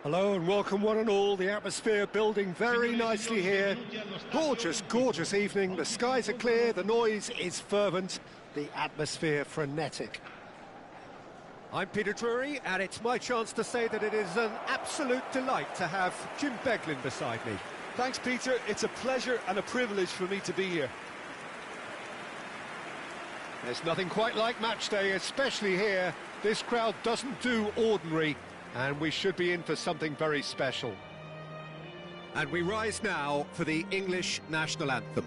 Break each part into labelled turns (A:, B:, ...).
A: Hello and welcome one and all. The atmosphere building very nicely here. Gorgeous, gorgeous evening. The skies are clear, the noise is fervent, the atmosphere frenetic. I'm Peter Drury, and it's my chance to say that it is an absolute delight to have Jim Beglin beside me.
B: Thanks, Peter. It's a pleasure and a privilege for me to be here.
A: There's nothing quite like match day, especially here. This crowd doesn't do ordinary, and we should be in for something very special. And we rise now for the English national anthem.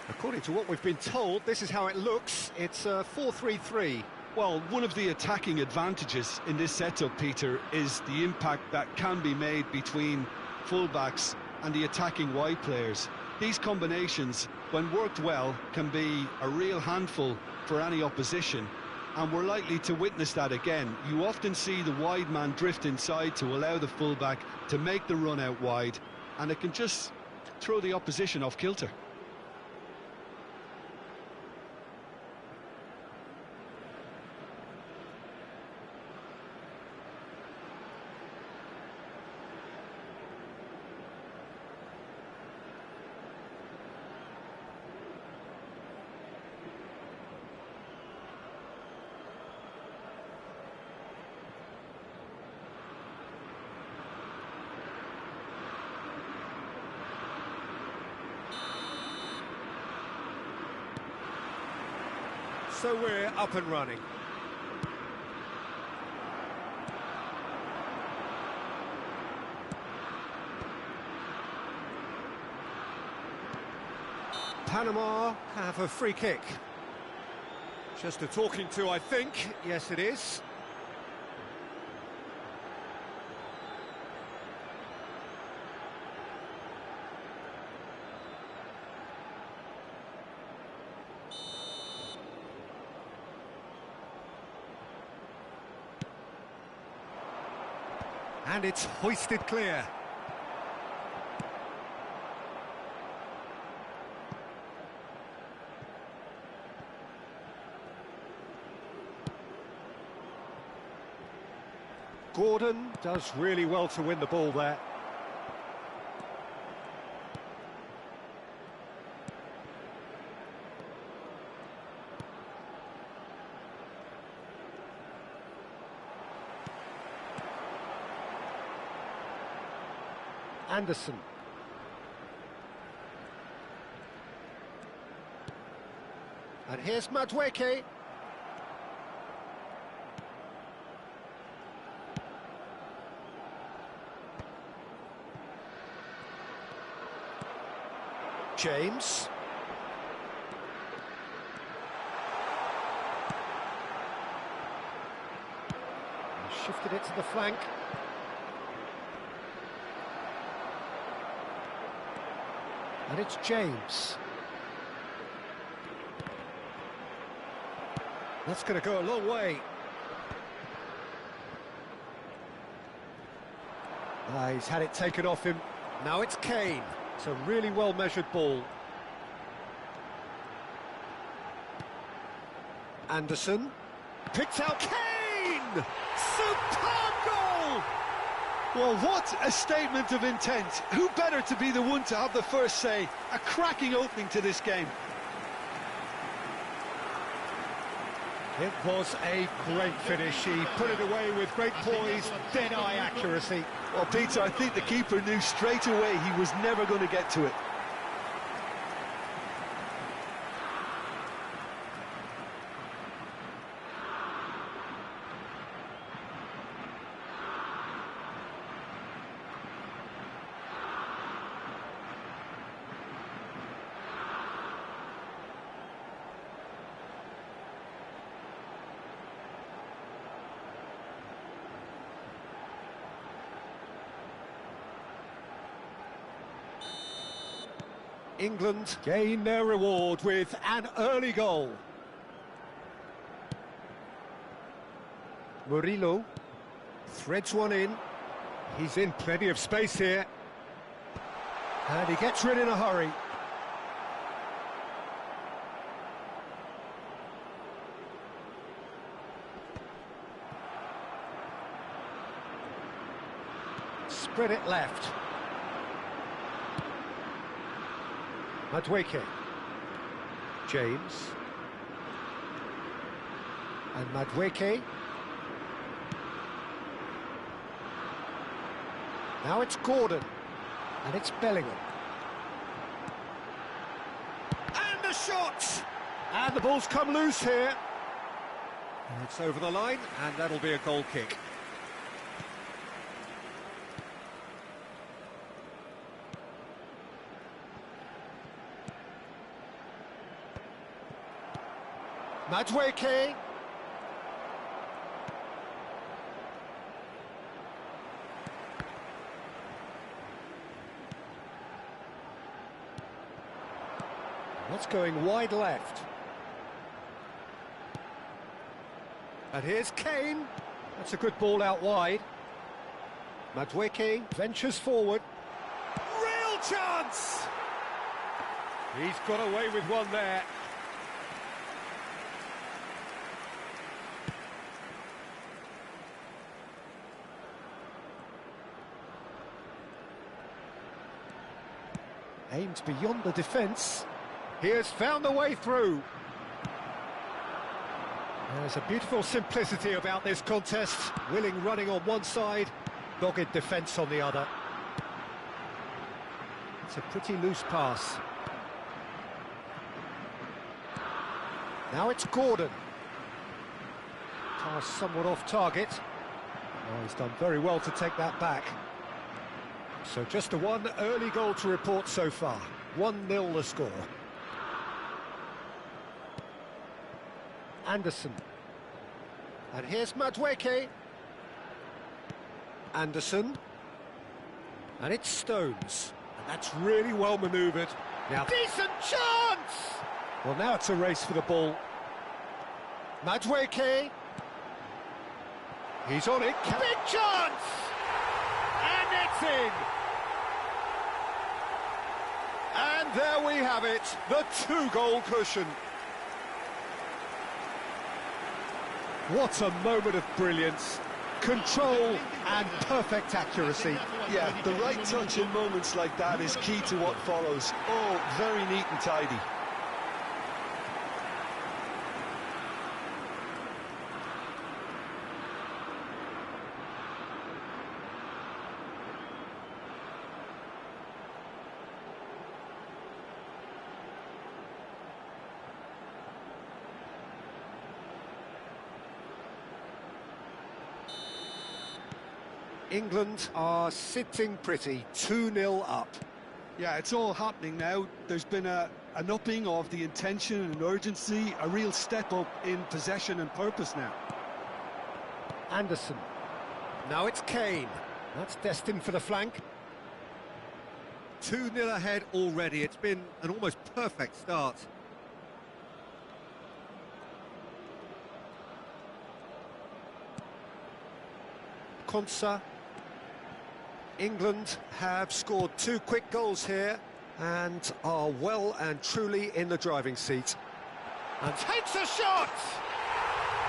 A: According to what we've been told, this is how it looks. It's 4-3-3.
B: Well, one of the attacking advantages in this setup, Peter, is the impact that can be made between fullbacks and the attacking wide players. These combinations, when worked well, can be a real handful for any opposition, and we're likely to witness that again. You often see the wide man drift inside to allow the fullback to make the run out wide, and it can just throw the opposition off kilter.
A: So we're up and running. Panama have a free kick. Just a talking to, I think. Yes, it is. And it's hoisted clear. Gordon does really well to win the ball there. Anderson. And here's Madueke. James. Shifted it to the flank. And it's James. That's going to go a long way. He's had it taken off him. Now it's Kane. It's a really well-measured ball. Anderson. Picked out Kane! Superb goal!
B: Well, what a statement of intent. Who better to be the one to have the first say? A cracking opening to this game.
A: It was a great finish. He put it away with great poise, dead-eye accuracy.
B: Well, Peter, I think the keeper knew straight away he was never going to get to it.
A: England gain their reward with an early goal. Murillo threads one in. He's in plenty of space here. And he gets rid in a hurry. Spread it left. Madueke. James. And Madueke. Now it's Gordon. And it's Bellingham. And the shot! And the ball's come loose here. And it's over the line, and that'll be a goal kick. Madueke. That's going wide left. And here's Kane. That's a good ball out wide. Madueke ventures forward. Real chance! He's got away with one there. Aimed beyond the defence. He has found a way through. There's a beautiful simplicity about this contest. Willing running on one side, dogged defence on the other. It's a pretty loose pass. Now it's Gordon. Pass somewhat off target. Oh, he's done very well to take that back. So just a one early goal to report so far. 1-0 the score. Anderson. And here's Madueke. Anderson. And it's Stones. And that's really well manoeuvred. Now, decent chance! Well, now it's a race for the ball. Madueke. He's on it. Big chance! And it's in! And there we have it, the 2-goal cushion. What a moment of brilliance, control and perfect accuracy.
B: Yeah, the right touch in moments like that is key to what follows. Oh, very neat and tidy.
A: England are sitting pretty, 2-0 up.
B: Yeah, it's all happening now. There's been an upping of the intention and urgency, a real step up in possession and purpose now.
A: Anderson. Now it's Kane. That's destined for the flank. 2-0 ahead already. It's been an almost perfect start. Konsa. England have scored 2 quick goals here and are well and truly in the driving seat. And takes a shot!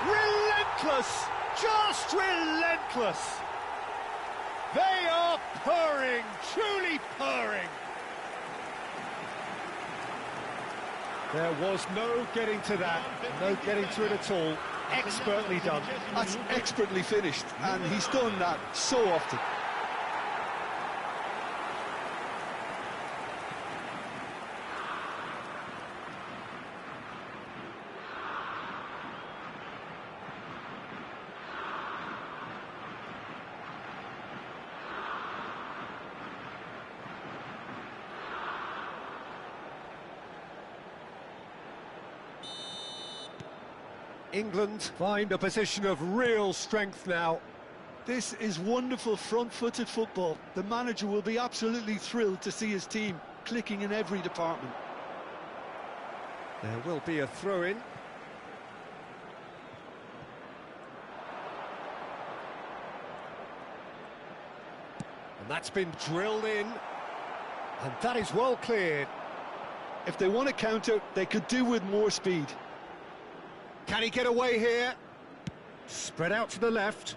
A: Relentless! Just relentless! They are purring, truly purring! There was no getting to that, no getting to it at all. Expertly done.
B: That's expertly finished, and he's done that so often.
A: England find a position of real strength now.
B: This is wonderful front-footed football. The manager will be absolutely thrilled to see his team clicking in every department.
A: There will be a throw-in. And that's been drilled in. And that is well cleared.
B: If they want to counter, they could do with more speed.
A: Can he get away here? Spread out to the left.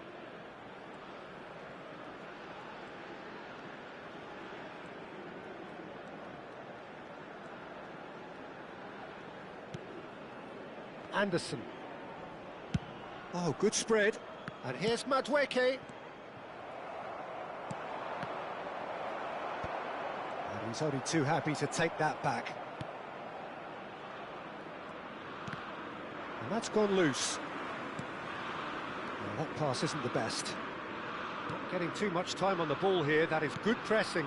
A: Anderson. Oh, good spread. And here's Madueke. And he's only too happy to take that back. And that's gone loose. Well, that pass isn't the best. Not getting too much time on the ball here. That is good pressing.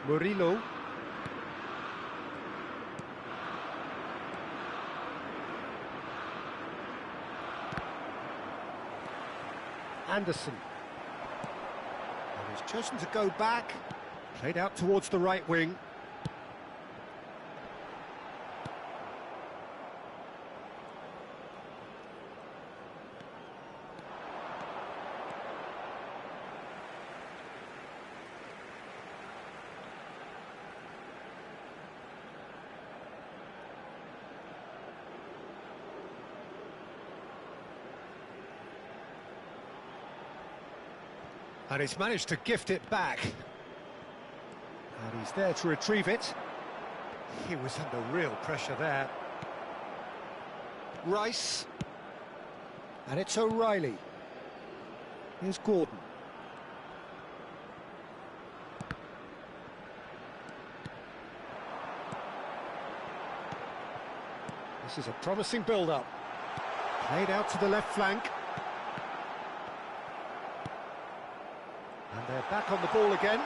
A: Murillo. Anderson. And he's chosen to go back. Played out towards the right wing. And he's managed to gift it back. And he's there to retrieve it. He was under real pressure there. Rice. And it's O'Reilly. Here's Gordon. This is a promising build-up. Played out to the left flank. And they're back on the ball again.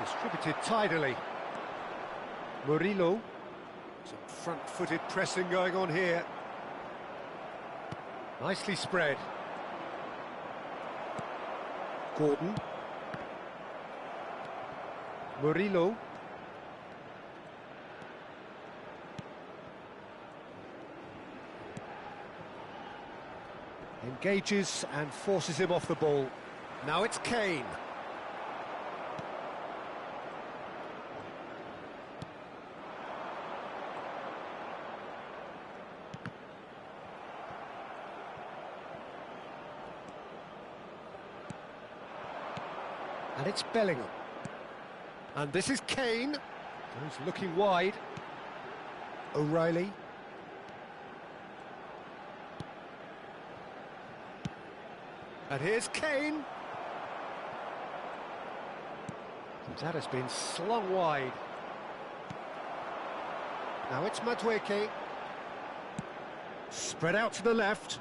A: Distributed tidily. Murillo. Some front-footed pressing going on here. Nicely spread. Gordon. Murillo. Engages and forces him off the ball. Now it's Kane. And it's Bellingham. And this is Kane. He's looking wide. O'Reilly. And here's Kane. That has been slung wide. Now it's Madueke. Spread out to the left.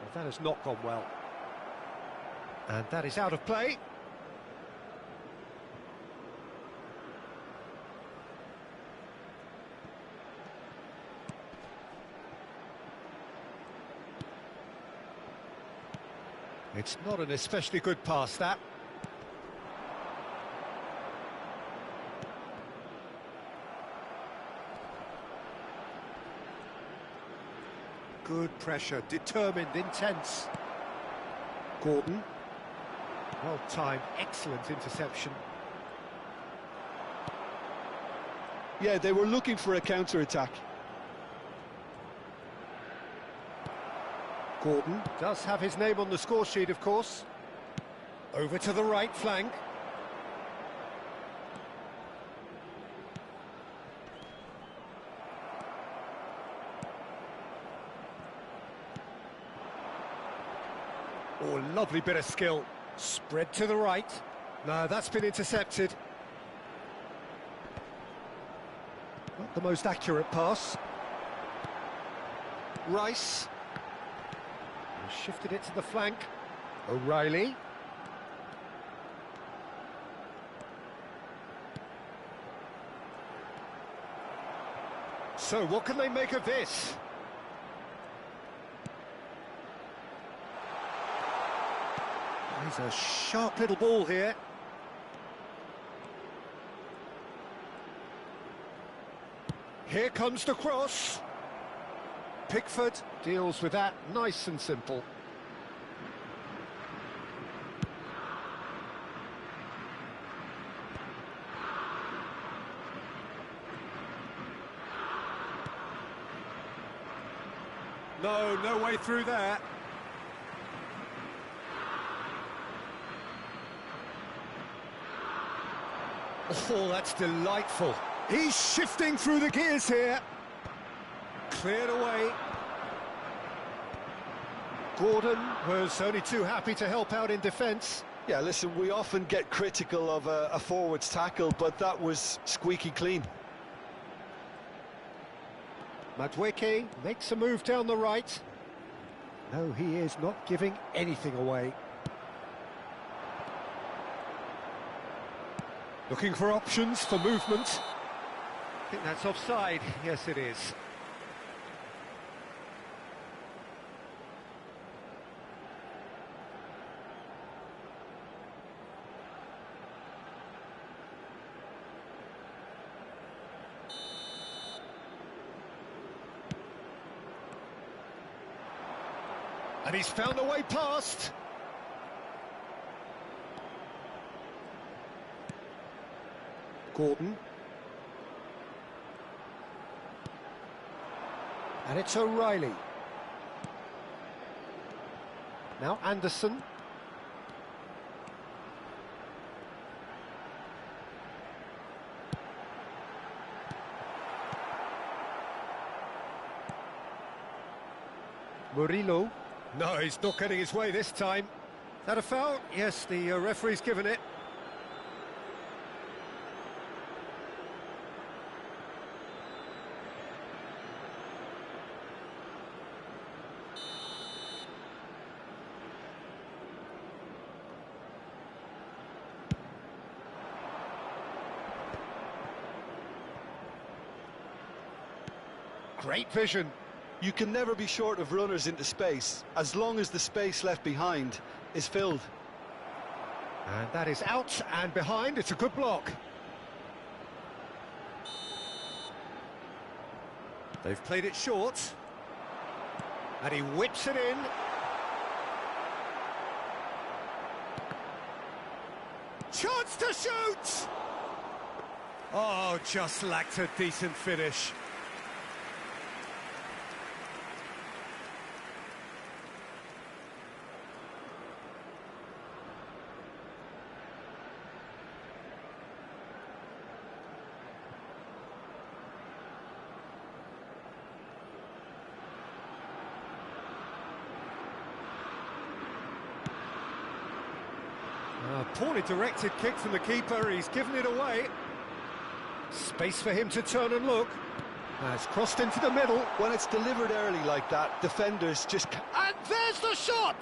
A: Well, that has not gone well. And that is out of play. It's not an especially good pass, that. Good pressure, determined, intense. Gordon. Well timed, excellent interception.
B: Yeah, they were looking for a counter-attack.
A: Gordon does have his name on the score sheet, of course. Over to the right flank. Oh, lovely bit of skill. Spread to the right. No, that's been intercepted. Not the most accurate pass. Rice. Shifted it to the flank. O'Reilly. So what can they make of this? He's a sharp little ball here. Here comes the cross. Pickford deals with that nice and simple. No way through there. Oh, that's delightful. He's shifting through the gears here. Cleared away. Gordon was only too happy to help out in defence.
B: Yeah, listen, we often get critical of a forward's tackle, but that was squeaky clean.
A: Madueke makes a move down the right. No, he is not giving anything away. Looking for options for movement. I think that's offside. Yes, it is. And he's found a way past. Gordon. And it's O'Reilly. Now Anderson. Murillo. No, he's not getting his way this time. Is that a foul? Yes, the referee's given it. Great vision.
B: You can never be short of runners into space, as long as the space left behind is filled.
A: And that is out and behind. It's a good block. They've played it short. And he whips it in. Chance to shoot! Oh, just lacked a decent finish. Poorly directed kick from the keeper, he's given it away. Space for him to turn and look. Has crossed into the middle.
B: When it's delivered early like that, defenders just can't...
A: And there's the shot!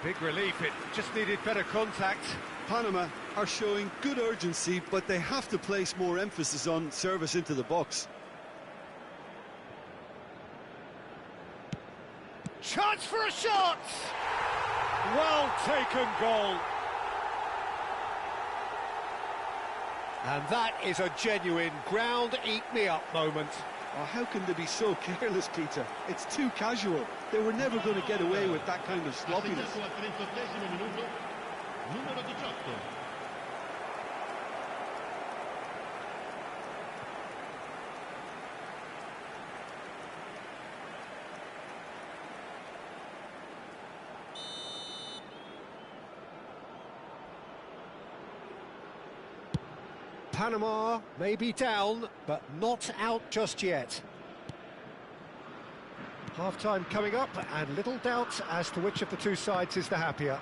A: Big relief, it just needed better contact.
B: Panama are showing good urgency, but they have to place more emphasis on service into the box.
A: Chance for a shot! Well taken goal. And that is a genuine ground-eat-me-up moment.
B: Oh, how can they be so careless, Peter? It's too casual. They were never going to get away with that kind of sloppiness.
A: Panama may be down, but not out just yet. Half-time coming up, and little doubt as to which of the two sides is the happier.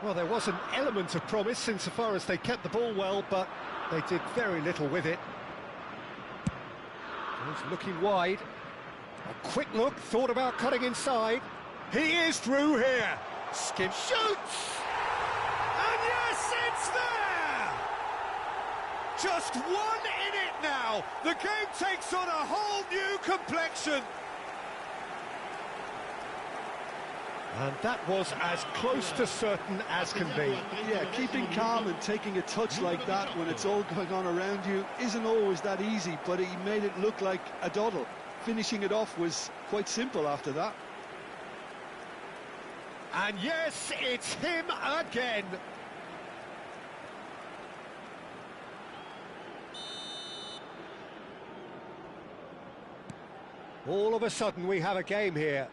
A: Well, there was an element of promise insofar as they kept the ball well, but they did very little with it. He's looking wide. A quick look, thought about cutting inside. He is through here. Skip shoots! And yes, it's there! Just one in it now. The game takes on a whole new complexion. And that was as close to certain as can be.
B: Yeah, keeping calm and taking a touch like that when it's all going on around you isn't always that easy, but he made it look like a doddle. Finishing it off was quite simple after that.
A: And yes, it's him again. All of a sudden we have a game here.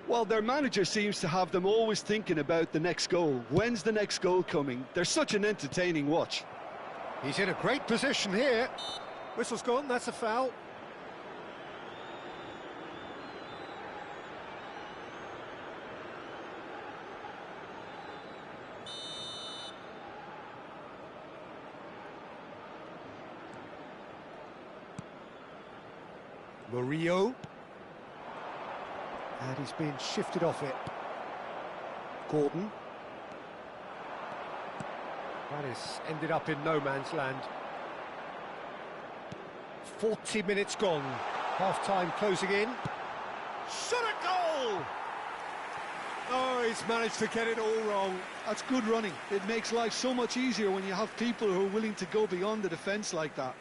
B: Well, their manager seems to have them always thinking about the next goal. When's the next goal coming? They're such an entertaining watch.
A: He's in a great position here. Whistle's gone, that's a foul. Murillo. And he's been shifted off it. Gordon. That has ended up in no man's land. 40 minutes gone. Half-time closing in. Shot a goal! Oh, he's managed to get it all wrong.
B: That's good running. It makes life so much easier when you have people who are willing to go beyond the defence like that.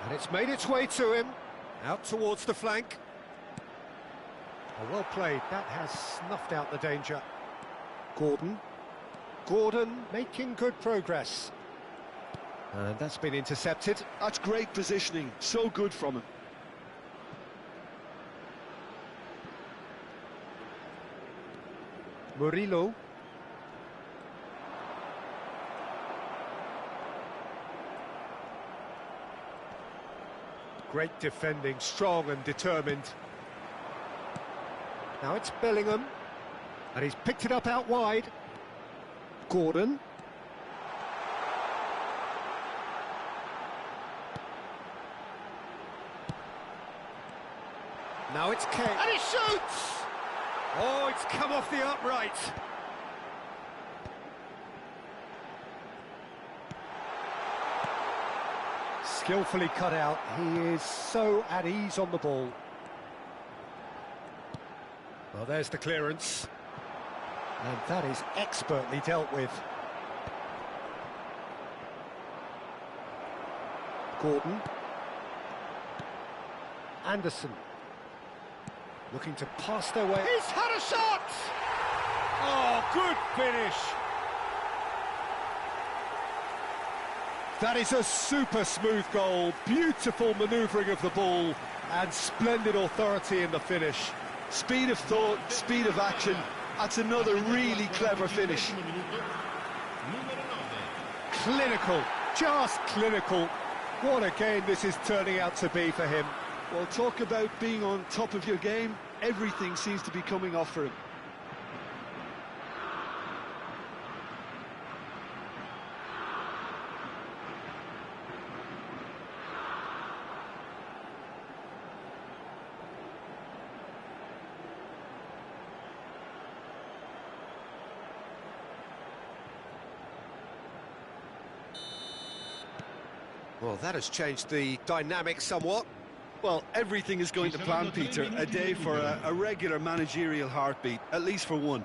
A: And it's made its way to him, out towards the flank. Oh, well played, that has snuffed out the danger. Gordon. Gordon making good progress. And that's been intercepted.
B: That's great positioning, so good from him.
A: Murillo. Great defending, strong and determined. Now it's Bellingham, and he's picked it up out wide. Gordon. Now it's Kane. And he shoots! Oh, it's come off the upright. Skillfully cut out. He is so at ease on the ball. Well, there's the clearance. And that is expertly dealt with. Gordon. Anderson. Looking to pass their way. He's had a shot! Oh, good finish. That is a super smooth goal. Beautiful manoeuvring of the ball and splendid authority in the finish.
B: Speed of thought, speed of action. That's another really clever finish.
A: Clinical, just clinical. What a game this is turning out to be for him.
B: Well, talk about being on top of your game. Everything seems to be coming off for him.
A: Well, that has changed the dynamic somewhat.
B: Well, everything is going to plan, Peter. A day for a regular managerial heartbeat, at least for one.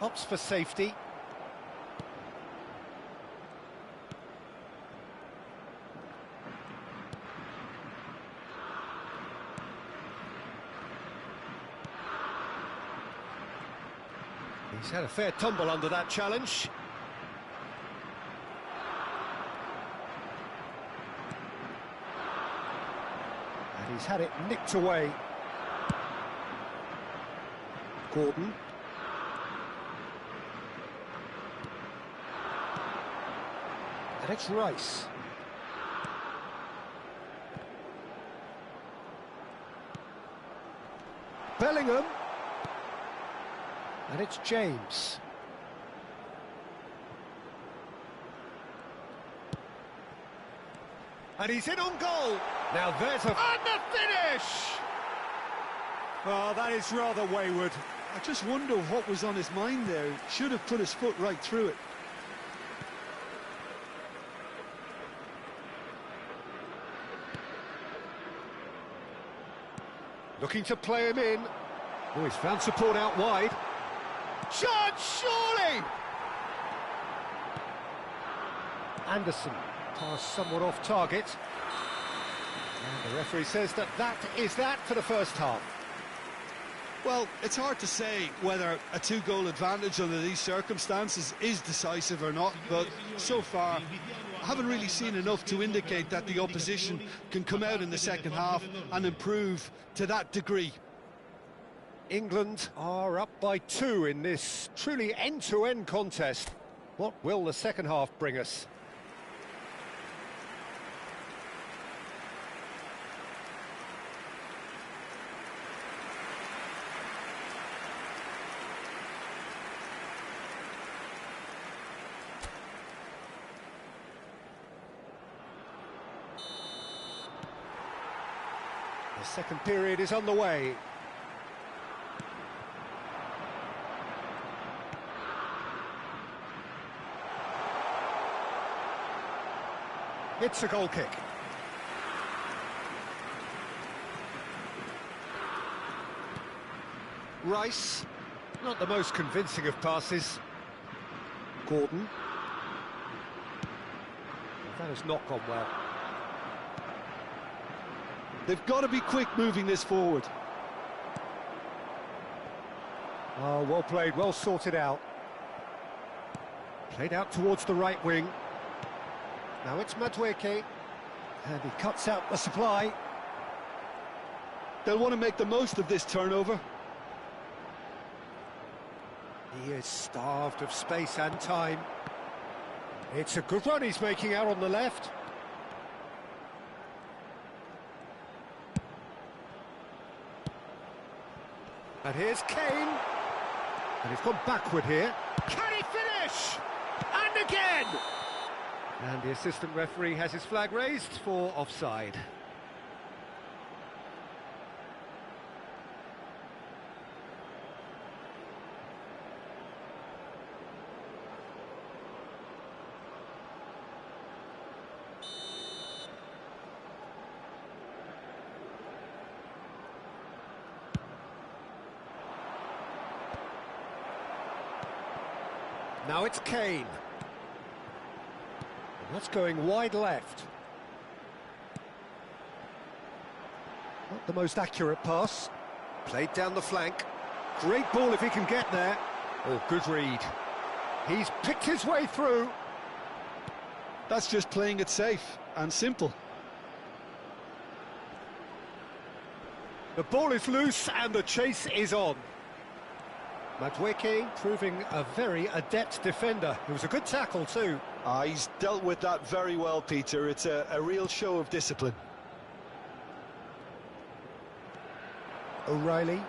A: Opts for safety. He's had a fair tumble under that challenge. He's had it nicked away. Gordon. And it's Rice. Bellingham. And it's James. And he's in on goal. Now there's a... And the finish! Oh, that is rather wayward.
B: I just wonder what was on his mind there. He should have put his foot right through it.
A: Looking to play him in. Oh, he's found support out wide. Shot, surely! Anderson, pass somewhat off target. And the referee says that is that for the first half.
B: Well, it's hard to say whether a two-goal advantage under these circumstances is decisive or not, but so far I haven't really seen enough to indicate that the opposition can come out in the second half and improve to that degree.
A: England are up by 2 in this truly end-to-end contest. What will the second half bring us? The second period is on the way. It's a goal kick. Rice, not the most convincing of passes. Gordon. That has not gone well.
B: They've got to be quick moving this forward.
A: Oh, well played, well sorted out. Played out towards the right wing. Now it's Madueke, and he cuts out the supply.
B: They'll want to make the most of this turnover.
A: He is starved of space and time. It's a good run he's making out on the left. And here's Kane. And he's gone backward here. Can he finish? And again! And the assistant referee has his flag raised for offside. Now it's Kane. That's going wide left. Not the most accurate pass. Played down the flank. Great ball if he can get there. Oh, good read. He's picked his way through.
B: That's just playing it safe and simple.
A: The ball is loose and the chase is on. Madueke proving a very adept defender. It was a good tackle too.
B: He's dealt with that very well, Peter. It's a real show of discipline.
A: O'Reilly.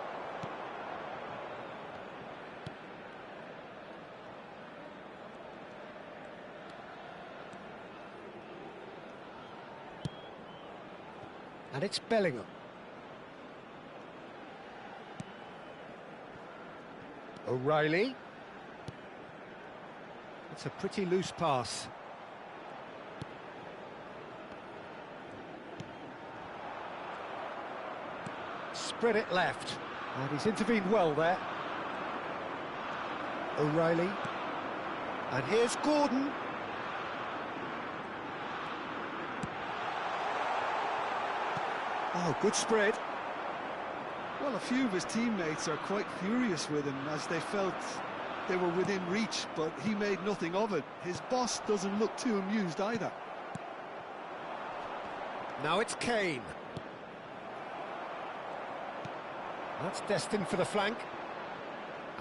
A: And it's Bellingham. O'Reilly. It's a pretty loose pass. Spread it left. And he's intervened well there. O'Reilly. And here's Gordon. Oh, good spread.
B: Well, a few of his teammates are quite furious with him as they felt they were within reach, but he made nothing of it. His boss doesn't look too amused either.
A: Now it's Kane. That's destined for the flank.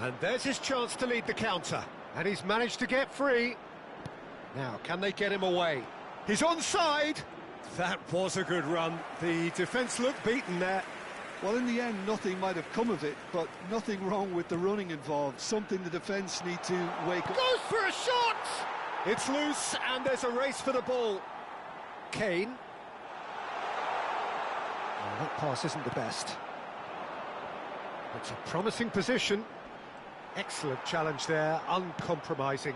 A: And there's his chance to lead the counter. And he's managed to get free. Now, can they get him away? He's onside. That was a good run. The defence looked beaten there.
B: Well, in the end, nothing might have come of it, but nothing wrong with the running involved. Something the defence need to wake up.
A: Goes for a shot! It's loose, and there's a race for the ball. Kane. That pass isn't the best. It's a promising position. Excellent challenge there, uncompromising.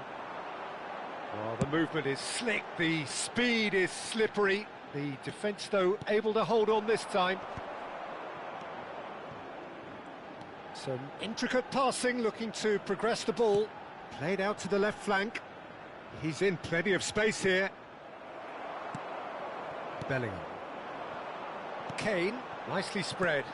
A: Well, the movement is slick, the speed is slippery. The defence, though, able to hold on this time. Some intricate passing, looking to progress the ball. Played out to the left flank. He's in plenty of space here. Bellingham. Kane, nicely spread.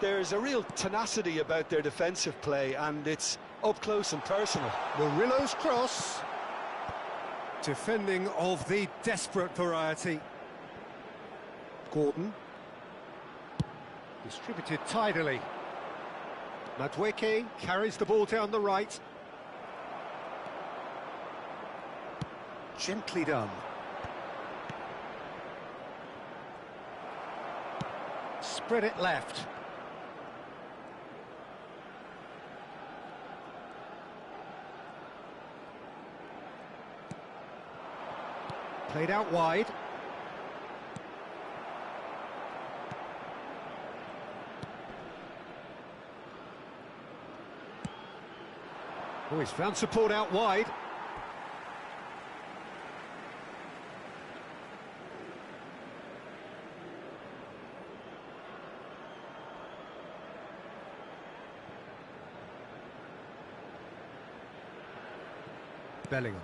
B: There's a real tenacity about their defensive play, and it's up close and personal.
A: Murillo's cross. Defending of the desperate variety. Gordon. Distributed tidily. Madueke carries the ball down the right. Gently done. Spread it left. Played out wide. Oh, he's found support out wide. Bellingham.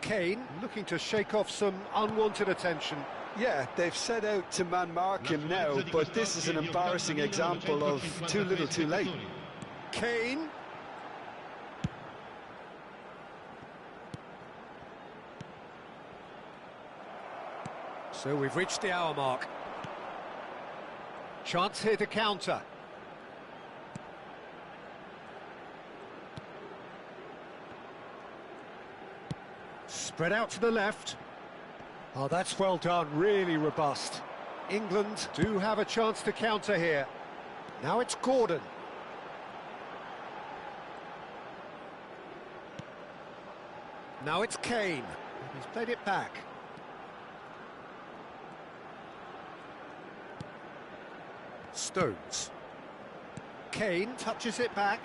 A: Kane looking to shake off some unwanted attention.
B: Yeah, they've set out to man-mark him now, but this is an embarrassing example of too little too late.
A: Kane. So we've reached the hour mark. Chance here to counter. Spread out to the left. Oh, that's well done, really robust. England do have a chance to counter here. Now it's Gordon. Now it's Kane. He's played it back. Stones. Kane touches it back.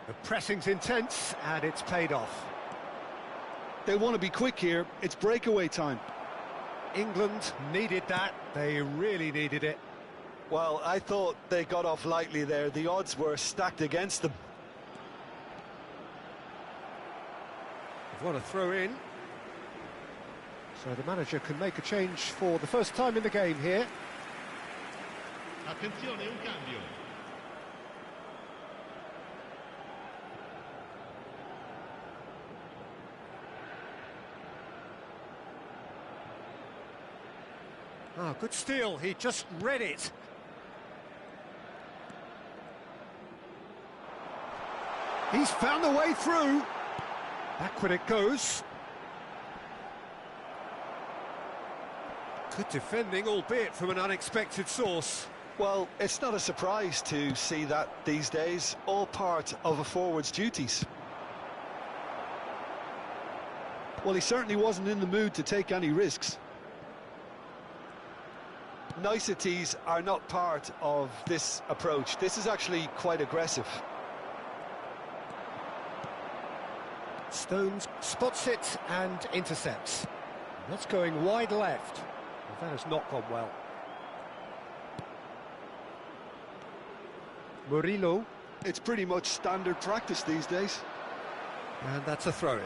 A: The pressing's intense, and it's paid off.
B: They want to be quick here. It's breakaway time.
A: England needed that. They really needed it.
B: Well, I thought they got off lightly there. The odds were stacked against them.
A: They've got a throw in. So the manager can make a change for the first time in the game here.
C: Attenzione, un cambio.
A: Ah, good steal. He just read it. He's found the way through. Backward it goes. Good defending, albeit from an unexpected source.
B: Well, it's not a surprise to see that these days, all part of a forward's duties. Well, he certainly wasn't in the mood to take any risks. Niceties are not part of this approach. This is actually quite aggressive.
A: Stones spots it and intercepts. That's going wide left. Well, that has not gone well. Murillo.
B: It's pretty much standard practice these days.
A: And that's a throw-in.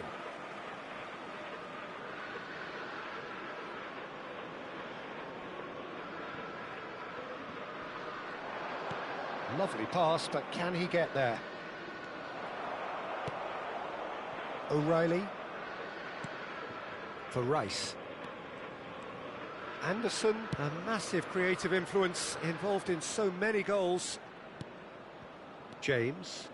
A: Lovely pass, but can he get there? O'Reilly. For Rice. Anderson, a massive creative influence, involved in so many goals. James.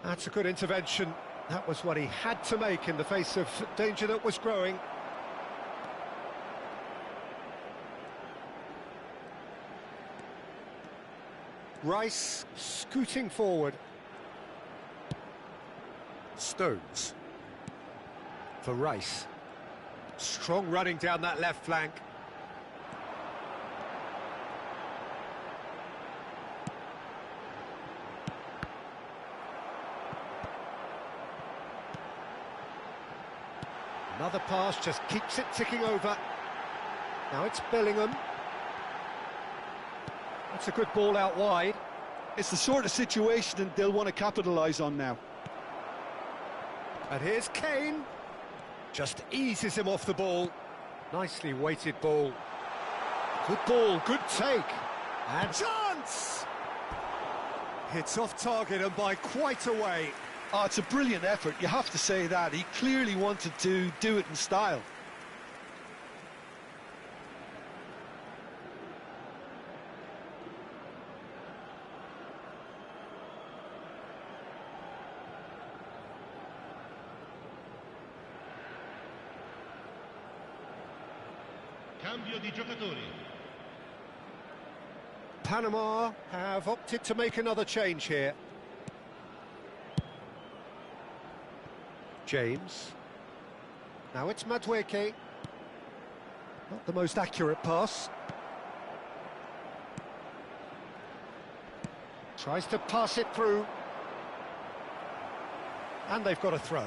A: That's a good intervention. That was what he had to make in the face of danger that was growing. Rice scooting forward. Stones. For Rice. Strong running down that left flank. Another pass just keeps it ticking over. Now it's Bellingham. That's a good ball out wide.
B: It's the sort of situation that they'll want to capitalise on now.
A: And here's Kane. Just eases him off the ball. Nicely weighted ball. Good ball, good take. And chance! Hits off target and by quite a way.
B: Oh, it's a brilliant effort, you have to say that. He clearly wanted to do it in style.
C: Cambio di giocatori.
A: Panama have opted to make another change here. James. Now it's Madueke. Not the most accurate pass. Tries to pass it through. And they've got a throw.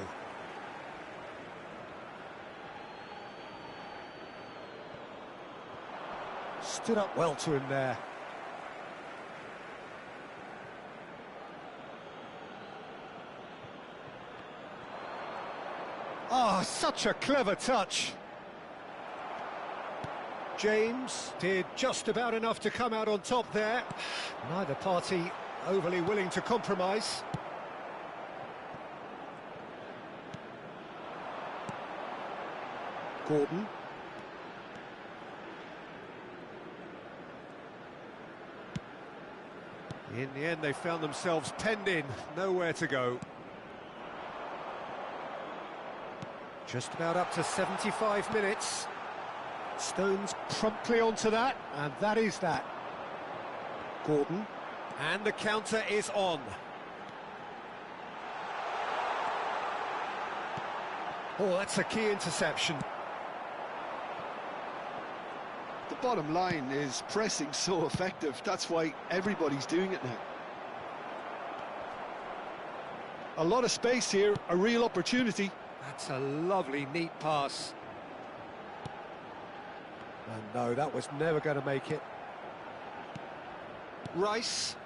A: Stood up well to him there. Oh, such a clever touch. James did just about enough to come out on top there. Neither party overly willing to compromise. Gordon. In the end, they found themselves penned in, nowhere to go. Just about up to 75 minutes. Stones promptly onto that, and that is that. Gordon. And the counter is on. Oh, that's a key interception.
B: The bottom line is pressing so effective. That's why everybody's doing it now. A lot of space here, a real opportunity.
A: That's a lovely, neat pass. And no, that was never going to make it. Rice.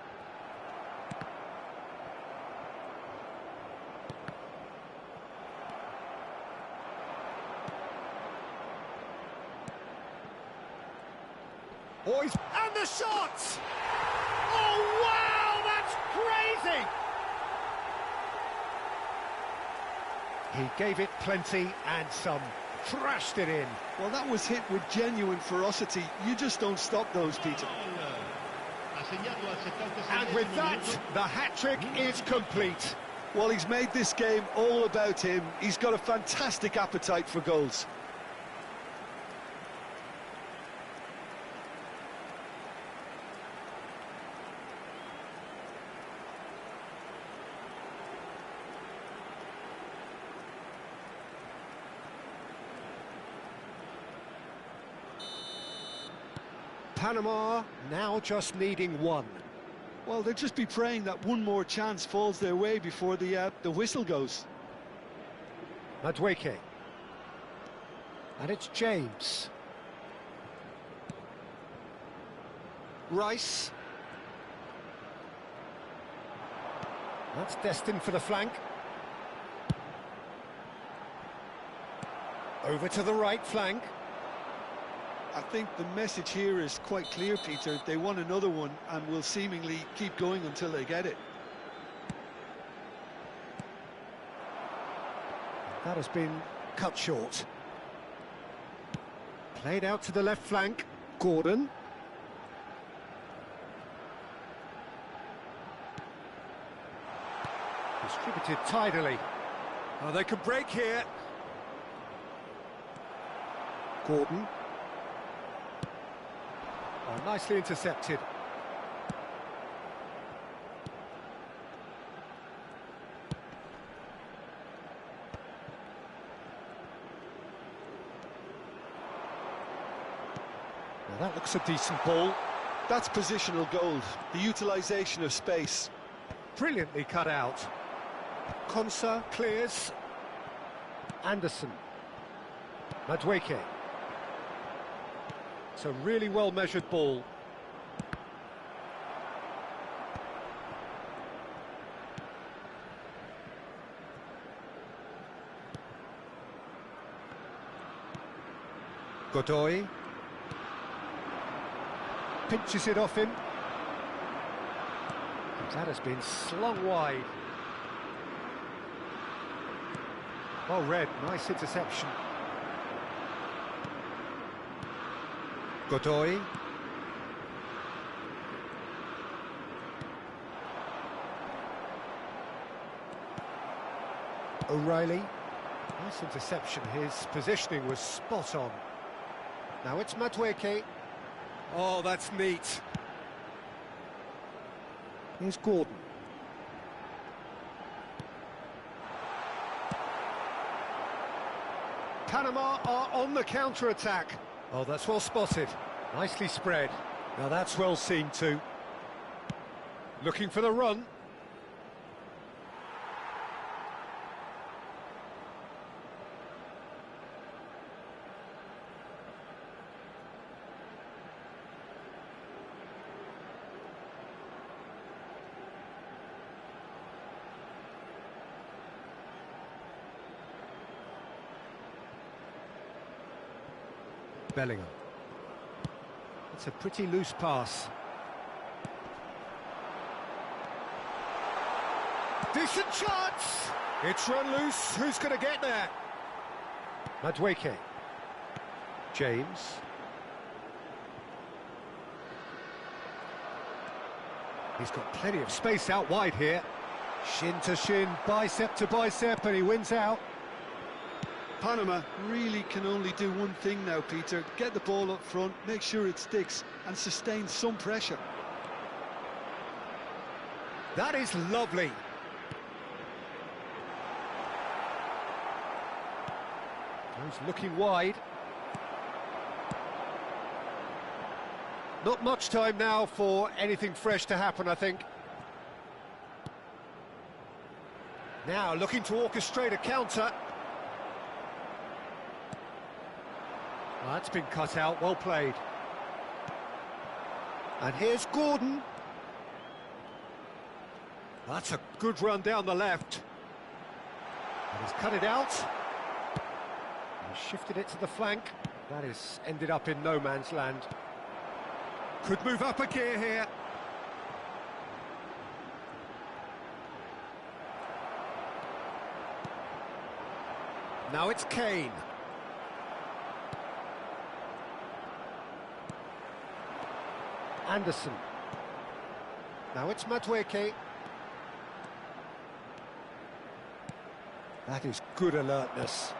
A: Boys, and the shot! Oh, wow, that's crazy! He gave it plenty and some, thrashed it in.
B: Well, that was hit with genuine ferocity. You just don't stop those, Peter.
A: And with that, the hat-trick is complete.
B: Well, he's made this game all about him. He's got a fantastic appetite for goals.
A: Panama now just needing one.
B: Well, they'll just be praying that one more chance falls their way before the whistle goes.
A: Madueke. And it's James. Rice. That's destined for the flank. Over to the right flank.
B: I think the message here is quite clear, Peter. They want another one and will seemingly keep going until they get it.
A: That has been cut short. Played out to the left flank. Gordon. Distributed tidily. Oh, they could break here. Gordon. Oh, nicely intercepted. Well, that looks a decent ball.
B: That's positional gold, the utilisation of space.
A: Brilliantly cut out. Konsa clears. Anderson. Madueke. It's a really well-measured ball. Godoy. Pinches it off him. That has been slung wide. Well read, nice interception. Godoy. O'Reilly. Nice interception, his positioning was spot on. Now it's Madueke. Oh, that's neat. Here's Gordon. Panama are on the counter-attack. Oh, that's well spotted. Nicely spread. Now that's well seen too. Looking for the run. Bellingham. It's a pretty loose pass. Decent chance! It's run loose. Who's going to get there? Madueke. James. He's got plenty of space out wide here. Shin to shin, bicep to bicep, and he wins out.
B: Panama really can only do one thing now, Peter. Get the ball up front, make sure it sticks, and sustain some pressure.
A: That is lovely. He's looking wide. Not much time now for anything fresh to happen, I think. Now looking to orchestrate a counter. Well, that's been cut out, well played. And here's Gordon. That's a good run down the left. And he's cut it out. He's shifted it to the flank. That has ended up in no man's land. Could move up a gear here. Now it's Kane. Anderson. Now it's Madueke. That is good alertness.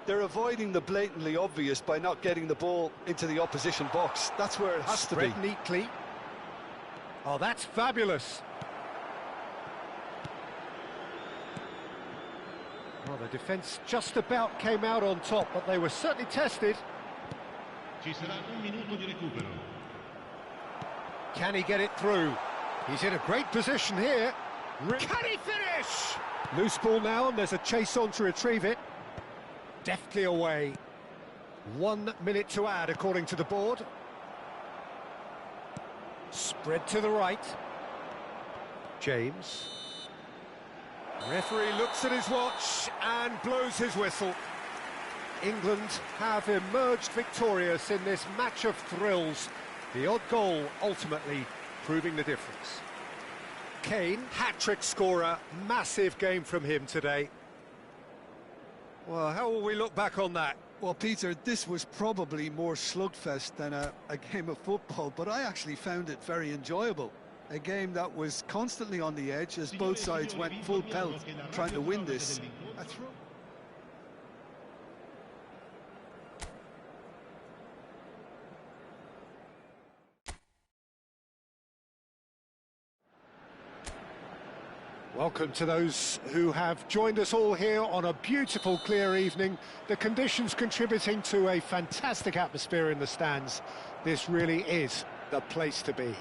B: They're avoiding the blatantly obvious by not getting the ball into the opposition box. That's where it has to be.
A: Spread neatly. Oh, that's fabulous. Well, the defence just about came out on top, but they were certainly tested.
C: Ci sarà un minuto di recupero.
A: Can he get it through? He's in a great position here. Can he finish? Loose ball now, and there's a chase on to retrieve it. Deftly away. 1 minute to add, according to the board. Spread to the right. James. Referee looks at his watch and blows his whistle. England have emerged victorious in this match of thrills. The odd goal ultimately proving the difference. Kane, hat-trick scorer, massive game from him today. Well, how will we look back on that?
B: Well, Peter, this was probably more slugfest than a game of football, but I actually found it very enjoyable. A game that was constantly on the edge as both sides went full pelt trying to win this.
A: Welcome to those who have joined us all here on a beautiful, clear evening. The conditions contributing to a fantastic atmosphere in the stands. This really is the place to be.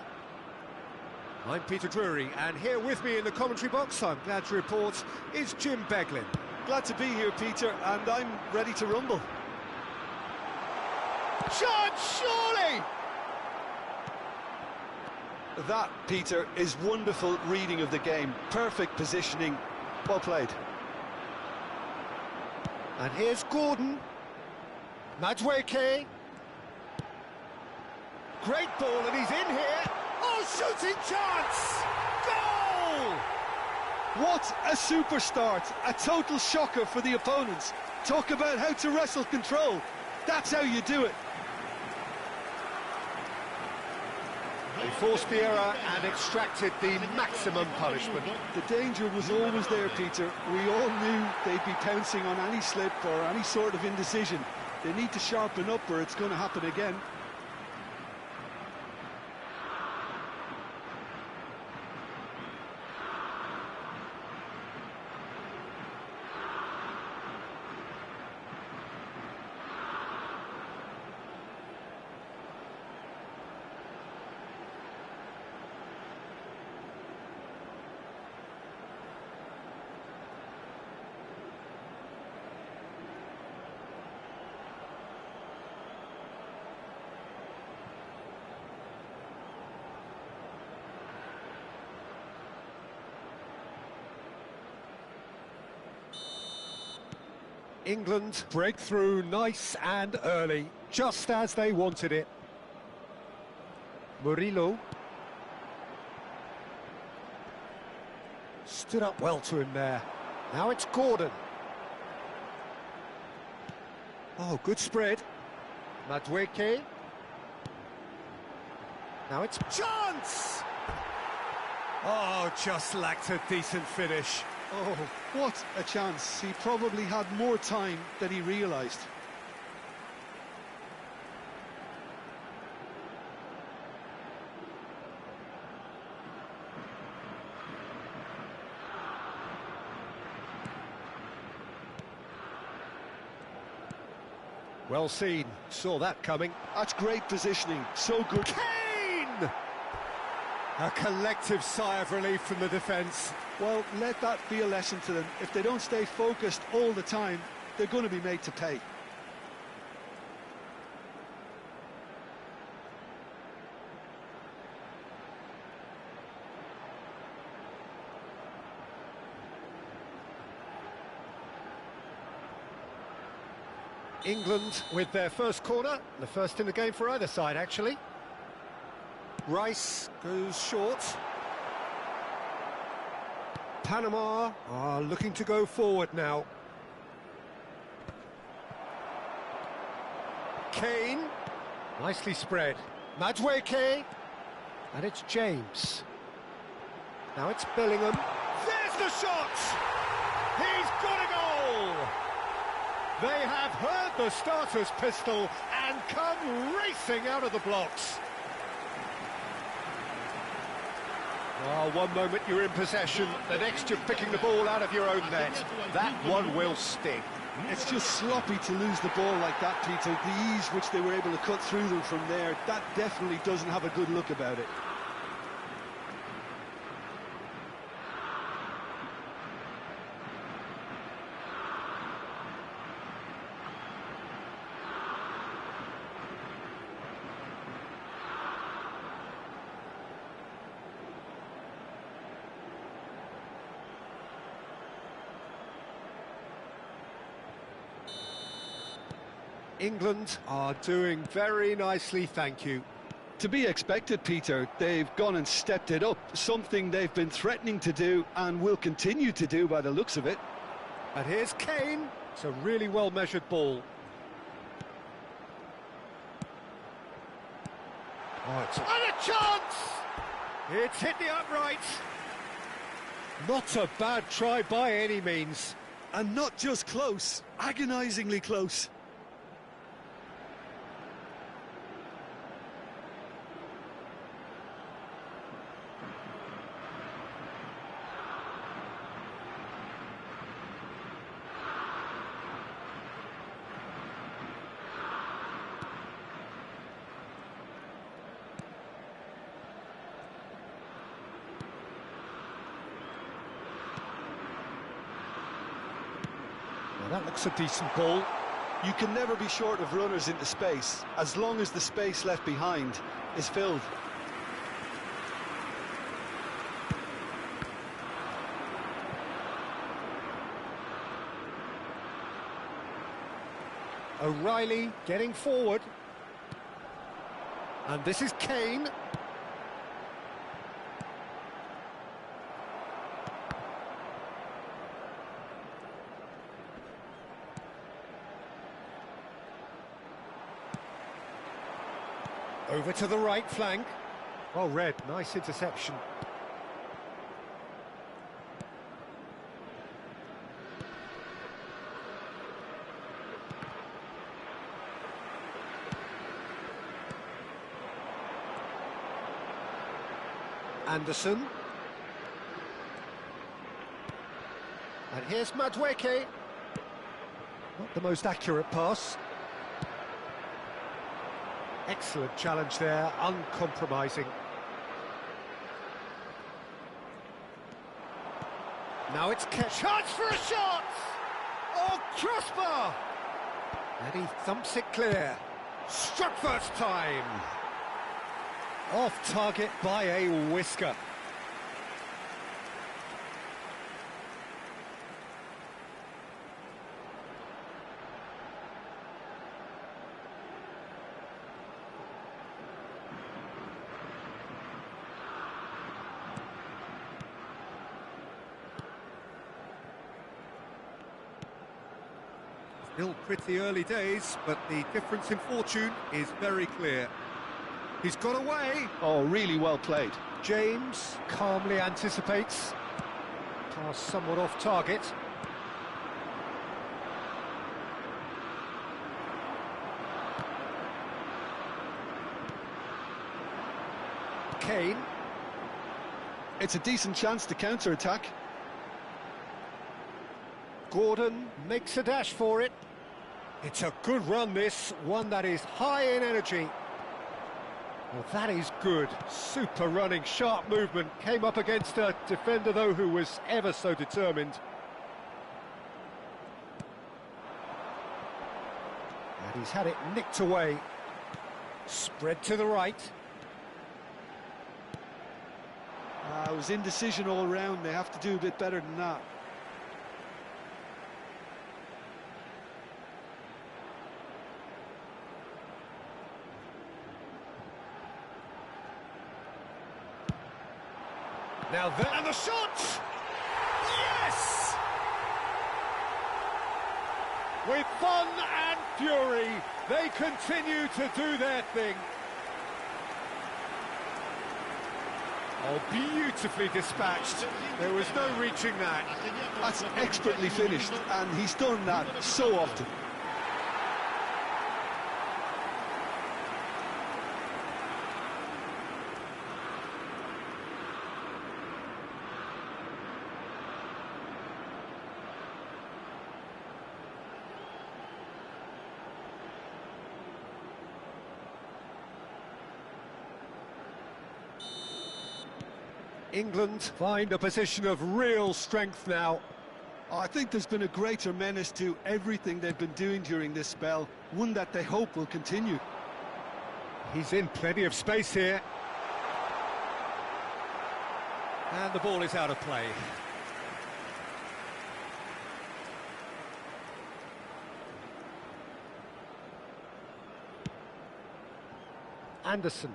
A: I'm Peter Drury, and here with me in the commentary box, I'm glad to report, is Jim Beglin.
B: Glad to be here, Peter, and I'm ready to rumble.
A: Shot, surely!
B: That, Peter, is wonderful reading of the game. Perfect positioning. Well played.
A: And here's Gordon. Madueke. Great ball, and he's in here. Oh, shooting chance! Goal!
B: What a super start. A total shocker for the opponents. Talk about how to wrestle control. That's how you do it.
A: They forced the error and extracted the maximum punishment.
B: The danger was always there, Peter. We all knew they'd be pouncing on any slip or any sort of indecision. They need to sharpen up or it's going to happen again.
A: England break through nice and early, just as they wanted it. Murillo stood up well to him there. Now it's Gordon. Oh, good spread. Madueke. Now it's chance! Oh, just lacked a decent finish.
B: Oh, what a chance. He probably had more time than he realised.
A: Well seen, saw that coming.
B: That's great positioning, so good.
A: Kane! A collective sigh of relief from the defence.
B: Well, let that be a lesson to them. If they don't stay focused all the time, they're going to be made to pay.
A: England with their first corner, the first in the game for either side, actually. Rice goes short. Panama are looking to go forward now. Kane, nicely spread. Madueke, and it's James. Now it's Bellingham. There's the shot! He's got a goal! They have heard the starter's pistol and come racing out of the blocks. Oh, one moment you're in possession, the next you're picking the ball out of your own net. That one will sting.
B: It's just sloppy to lose the ball like that, Peter. The ease which they were able to cut through them from there, that definitely doesn't have a good look about it.
A: England are doing very nicely, thank you.
B: To be expected, Peter. They've gone and stepped it up, something they've been threatening to do and will continue to do by the looks of it.
A: And here's Kane. It's a really well-measured ball. Oh, it's and a chance! It's hit the upright. Not a bad try by any means.
B: And not just close, agonisingly close.
A: That looks a decent ball.
B: You can never be short of runners into space, as long as the space left behind is filled.
A: O'Reilly getting forward. And this is Kane. Over to the right flank. Well read, nice interception. Anderson. And here's Madueke. Not the most accurate pass. Excellent challenge there, uncompromising. Now it's chance for a shot! Oh, crossbar! And he thumps it clear. Struck first time. Off target by a whisker. Still pretty early days, but the difference in fortune is very clear. He's got away.
B: Oh, really well played.
A: James calmly anticipates. Pass somewhat off target. Kane.
B: It's a decent chance to counter-attack.
A: Gordon makes a dash for it. It's a good run, this, one that is high in energy. Well, that is good. Super running, sharp movement. Came up against a defender, though, who was ever so determined. And he's had it nicked away. Spread to the right.
B: It was indecision all round. They have to do a bit better than that.
A: Now there, and the shot! Yes! With fun and fury, they continue to do their thing. Oh, beautifully dispatched. There was no reaching that.
B: That's expertly finished, and he's done that so often.
A: England find a position of real strength now.
B: I think there's been a greater menace to everything they've been doing during this spell, one that they hope will continue.
A: He's in plenty of space here. And the ball is out of play. Anderson.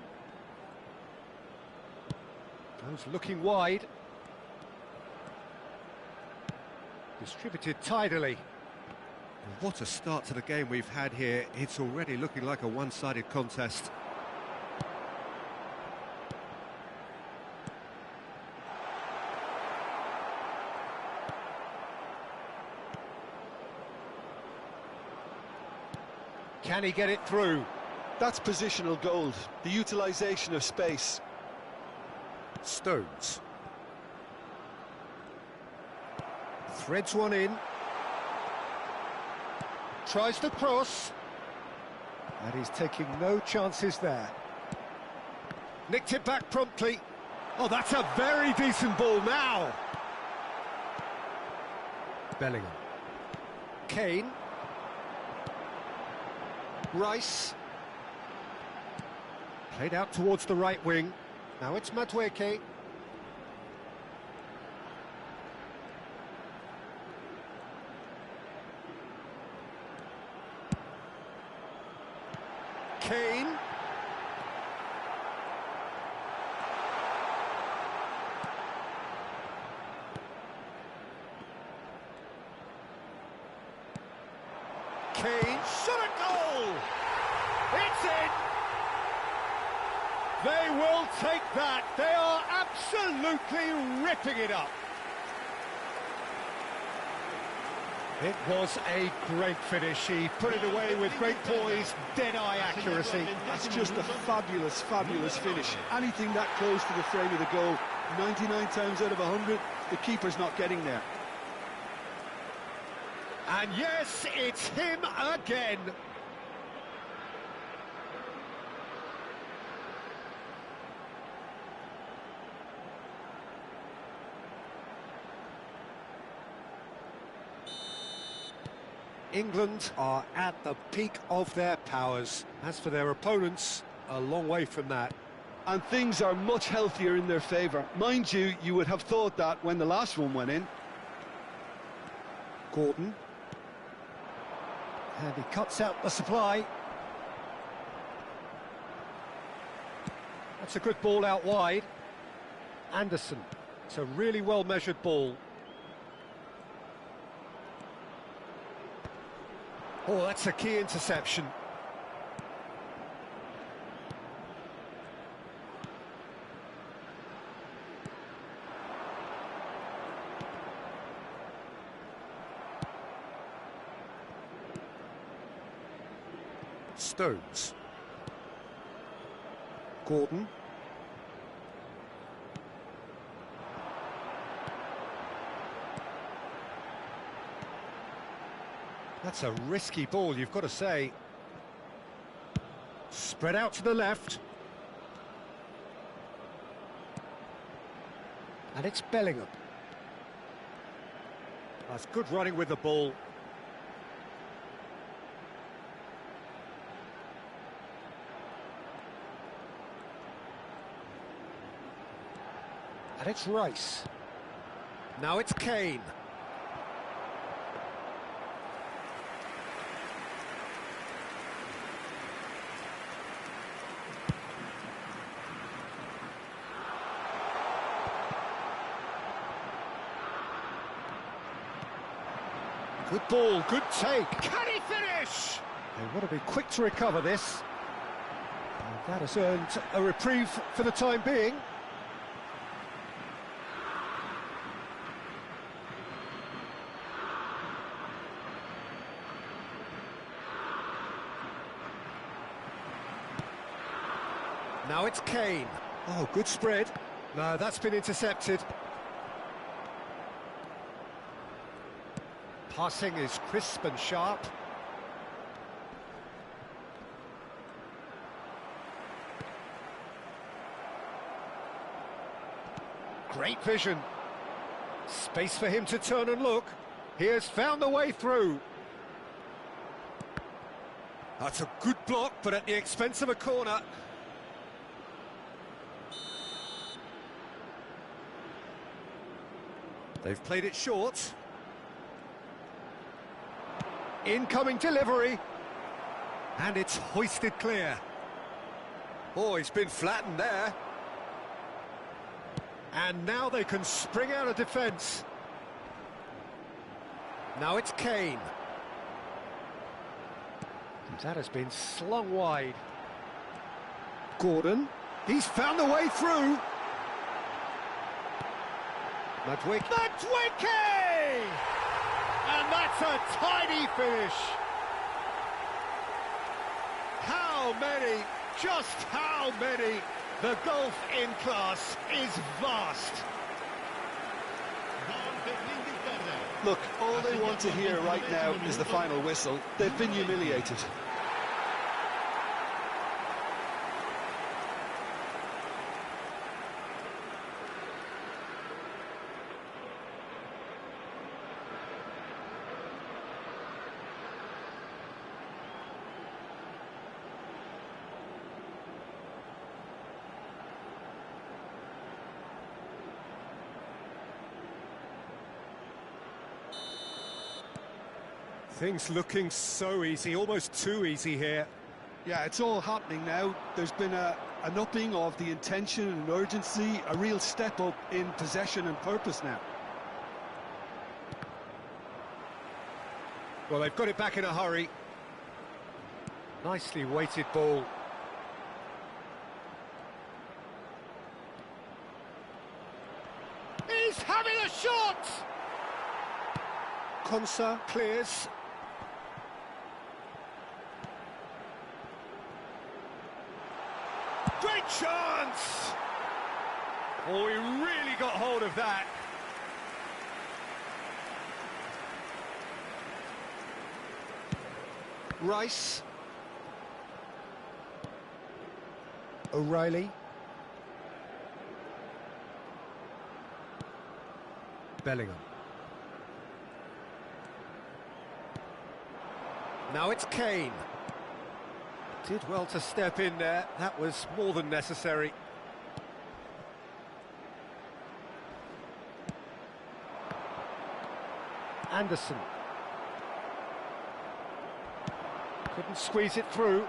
A: Those looking wide. Distributed tidily. What a start to the game we've had here. It's already looking like a one-sided contest. Can he get it through?
B: That's positional gold, the utilisation of space.
A: Stones. Threads one in. Tries to cross. And he's taking no chances there. Nicked it back promptly. Oh, that's a very decent ball now. Bellingham. Kane. Rice. Played out towards the right wing. Now it's Madueke. Kane. Kane, shot a goal! It's in! They will take that. They are absolutely ripping it up. It was a great finish. He put it away with great poise, dead-eye accuracy.
B: That's just a fabulous, fabulous finish. Anything that close to the frame of the goal, 99 times out of 100, the keeper's not getting there.
A: And yes, it's him again. England are at the peak of their powers. As for their opponents, a long way from that.
B: And things are much healthier in their favour. Mind you, you would have thought that when the last one went in.
A: Gordon. And he cuts out the supply. That's a good ball out wide. Anderson. It's a really well-measured ball. Oh, that's a key interception. Stones. Gordon. That's a risky ball, you've got to say. Spread out to the left. And it's Bellingham. That's good running with the ball. And it's Rice. Now it's Kane. Good ball, good take. Can he finish? They want to be quick to recover this. And that has earned a reprieve for the time being. Now it's Kane. Oh, good spread. No, that's been intercepted. Passing is crisp and sharp. Great vision. Space for him to turn and look. He has found the way through. That's a good block, but at the expense of a corner. They've played it short. Incoming delivery. And it's hoisted clear. Oh, he's been flattened there. And now they can spring out of defence. Now it's Kane. That has been slung wide. Gordon. He's found the way through. Madueke! And that's a tidy finish. How many, just how many? The gulf in class is vast.
B: Look, all they want to hear right now is the final whistle. They've been humiliated.
A: Things looking so easy, almost too easy here.
B: Yeah, it's all happening now. There's been an upping of the intention and urgency, a real step up in possession and purpose now.
A: Well, they've got it back in a hurry. Nicely weighted ball. He's having a shot! Konsa clears. Great chance! Oh, he really got hold of that. Rice. O'Reilly. Bellingham. Now it's Kane. Did well to step in there. That was more than necessary. Anderson. Couldn't squeeze it through.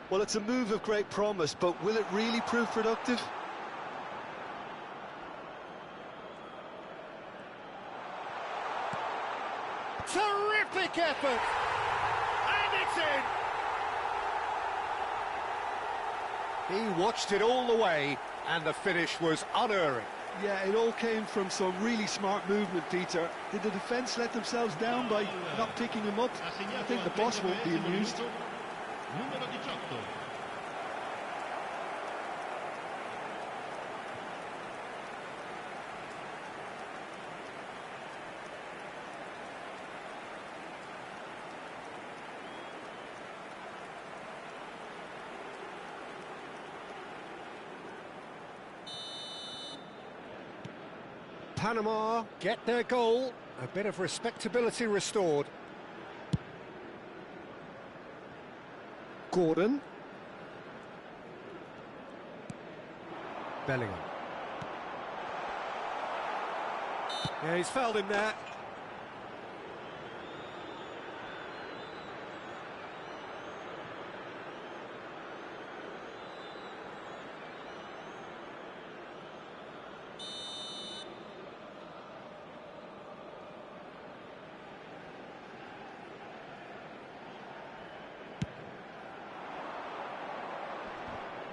B: Well, it's a move of great promise, but will it really prove productive?
A: Terrific effort! And it's in! He watched it all the way, and the finish was unerring.
B: Yeah, it all came from some really smart movement, Peter. Did the defence let themselves down by not picking him up? I think the boss won't be amused.
C: Numero 18.
A: Panama get their goal. A bit of respectability restored. Gordon. Bellingham. Yeah, he's fouled him there.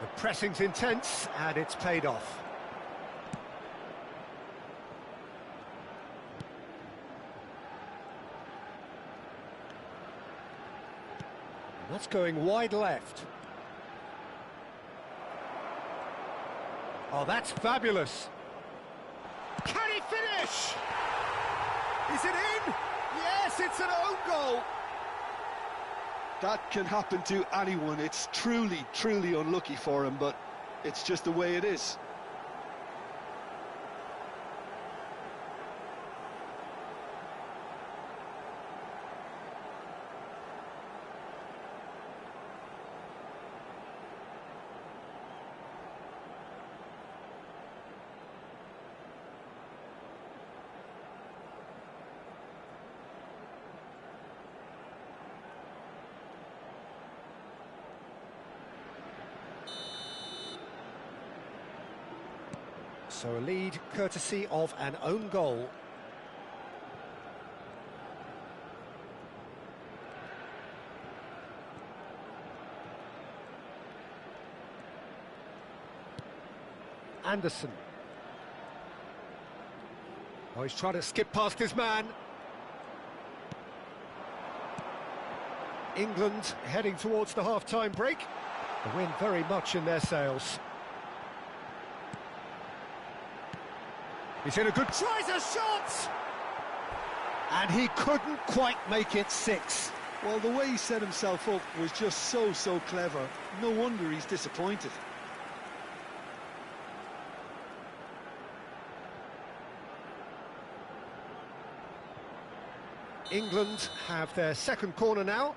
A: The pressing's intense, and it's paid off. And that's going wide left. Oh, that's fabulous. Can he finish? Is it in? Yes, it's an own goal.
B: That can happen to anyone. It's truly, truly unlucky for him, but it's just the way it is.
A: So a lead courtesy of an own goal. Anderson. Oh, he's trying to skip past his man. England heading towards the half-time break. The wind very much in their sails. He's in a good... Tries a shot! And he couldn't quite make it 6.
B: Well, the way he set himself up was just so clever. No wonder he's disappointed.
A: England have their second corner now.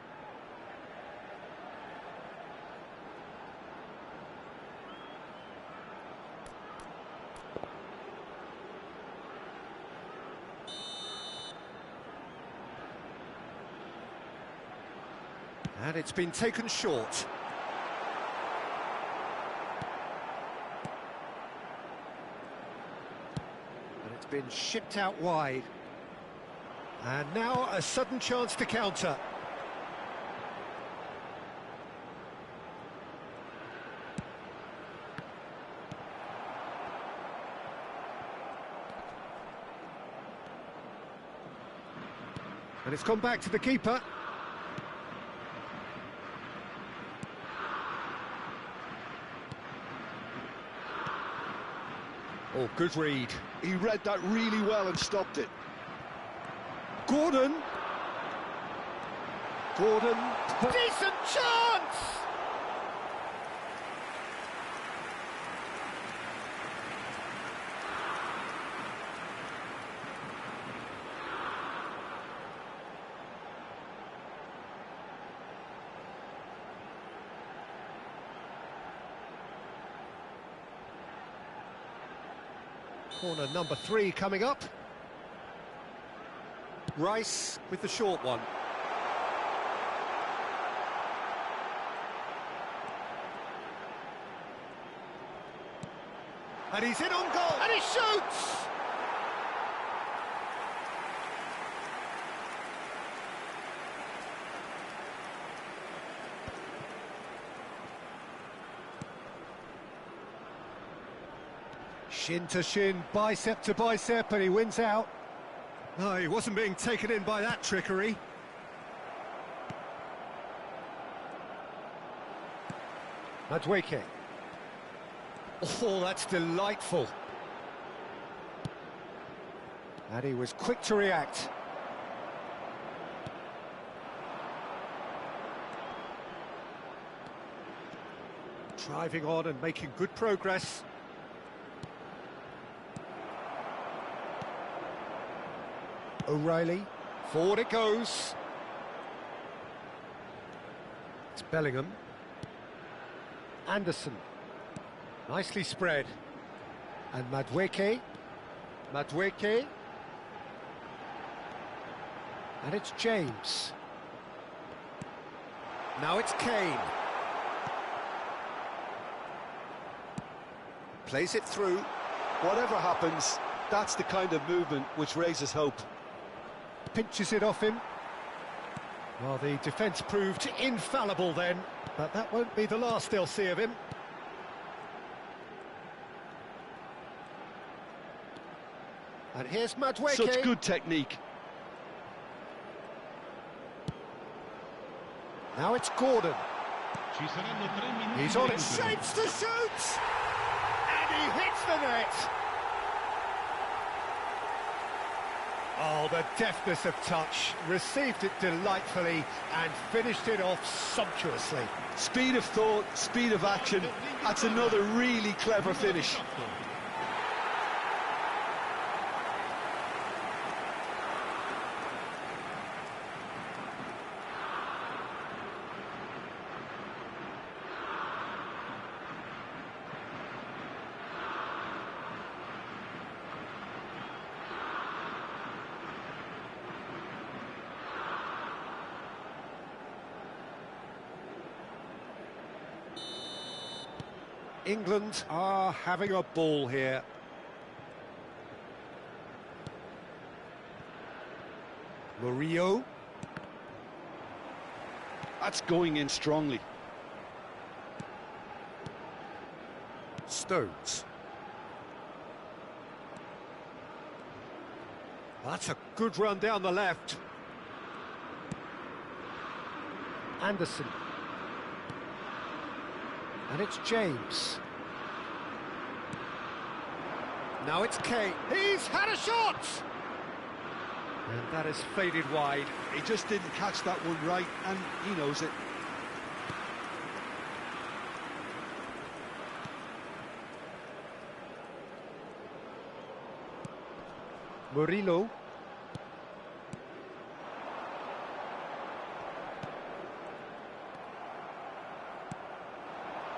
A: And it's been taken short. And it's been shipped out wide. And now a sudden chance to counter. And it's gone back to the keeper. Oh, good read.
B: He read that really well and stopped it.
A: Gordon. Decent chance! Corner number 3 coming up. Rice with the short one. And he's in on goal, and he shoots! Shin to shin, bicep to bicep, and he wins out. No, he wasn't being taken in by that trickery. Madueke. Oh, that's delightful. And he was quick to react. Driving on and making good progress. O'Reilly, forward it goes. It's Bellingham. Anderson, nicely spread. And Madueke. And it's James. Now it's Kane. Plays it through.
B: Whatever happens, that's the kind of movement which raises hope.
A: Pinches it off him. Well, the defence proved infallible then, but that won't be the last they'll see of him. And here's Madueke.
B: Such good technique.
A: Now it's Gordon.
C: Ci saranno 3 minuti
A: He's
C: di
A: on it,
C: recupero.
A: shapes to shoot! And he hits the net! Oh, the deftness of touch, received it delightfully and finished it off sumptuously.
B: Speed of thought, speed of action. That's another really clever finish.
A: England are having a ball here. Murillo.
B: That's going in strongly.
A: Stones. That's a good run down the left. Anderson. And it's James. Now it's Kane. He's had a shot! And that has faded wide.
B: He just didn't catch that one right, and he knows it.
A: Murillo.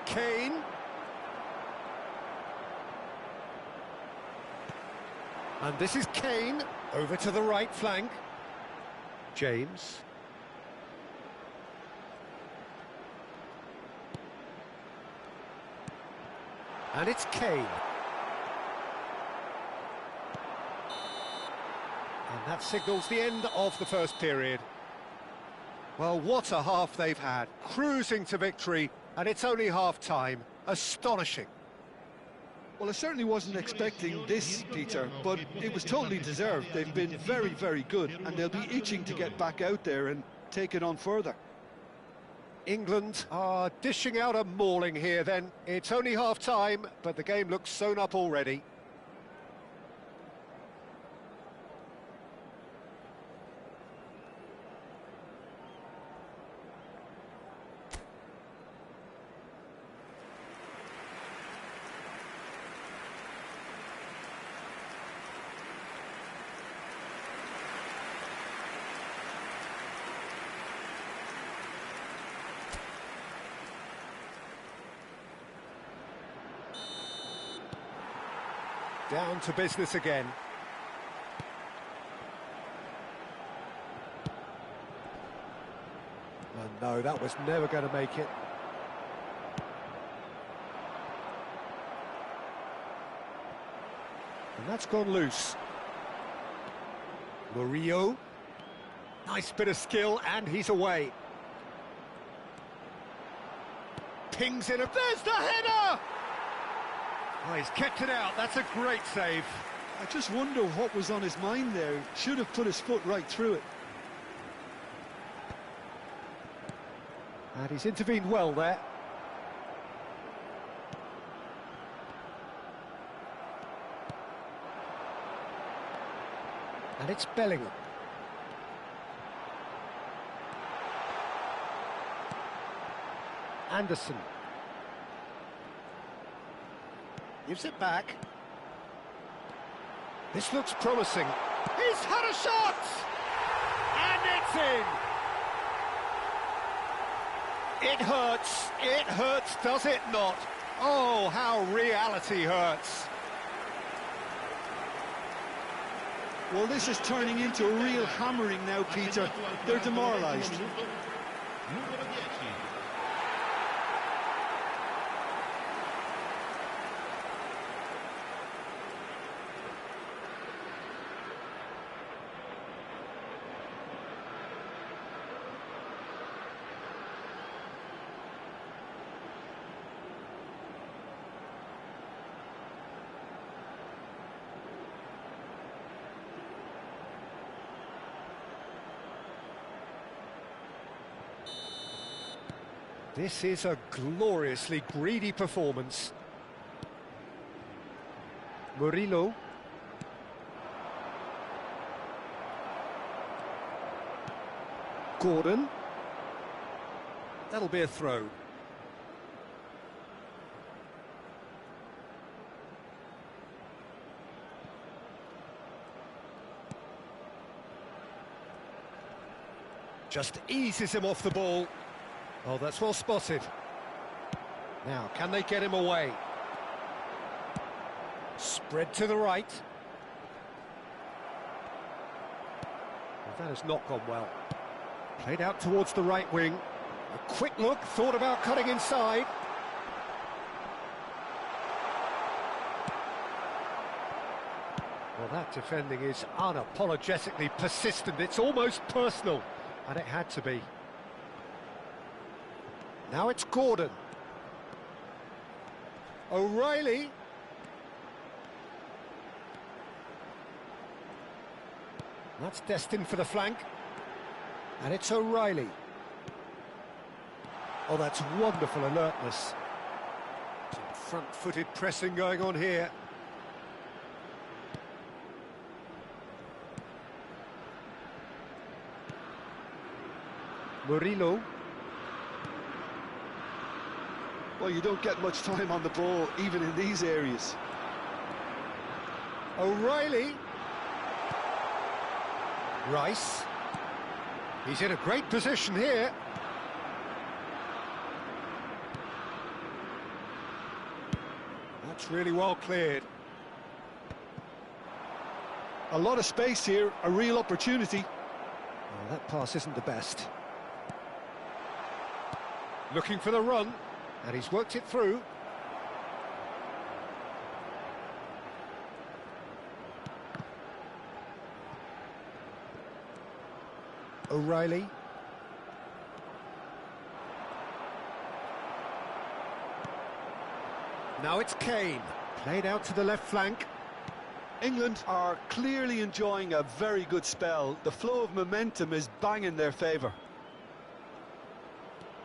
A: Kane. And this is Kane, over to the right flank. James. And it's Kane. And that signals the end of the first period. Well, what a half they've had. Cruising to victory, and it's only half-time. Astonishing.
B: Well, I certainly wasn't expecting this, Peter, but it was totally deserved. They've been very, very good, and they'll be itching to get back out there and take it on further.
A: England are dishing out a mauling here then. It's only half-time, but the game looks sewn up already. Down to business again. Oh no, that was never going to make it. And that's gone loose. Murillo. Nice bit of skill, and he's away. Pings in, there's the header! Oh, he's kept it out. That's a great save.
B: I just wonder what was on his mind there. Should have put his foot right through it.
A: And he's intervened well there. And it's Bellingham. Anderson. Gives it back. This looks promising. He's had a shot! And it's in! It hurts, does it not? Oh, how reality hurts.
B: Well, this is turning into a real hammering now, Peter. They're demoralised.
A: This is a gloriously greedy performance. Murillo. Gordon. That'll be a throw. Just eases him off the ball. Oh, that's well spotted. Now, can they get him away? Spread to the right. Well, that has not gone well. Played out towards the right wing. A quick look, thought about cutting inside. Well, that defending is unapologetically persistent. It's almost personal, and it had to be. Now it's Gordon. O'Reilly. That's destined for the flank. And it's O'Reilly. Oh, that's wonderful alertness. Some front-footed pressing going on here. Murillo.
B: Well, you don't get much time on the ball, even in these areas.
A: O'Reilly. Rice. He's in a great position here. That's really well cleared.
B: A lot of space here, a real opportunity.
A: Oh, that pass isn't the best. Looking for the run. And he's worked it through. O'Reilly. Now it's Kane. Played out to the left flank.
B: England are clearly enjoying a very good spell. The flow of momentum is bang in their favour.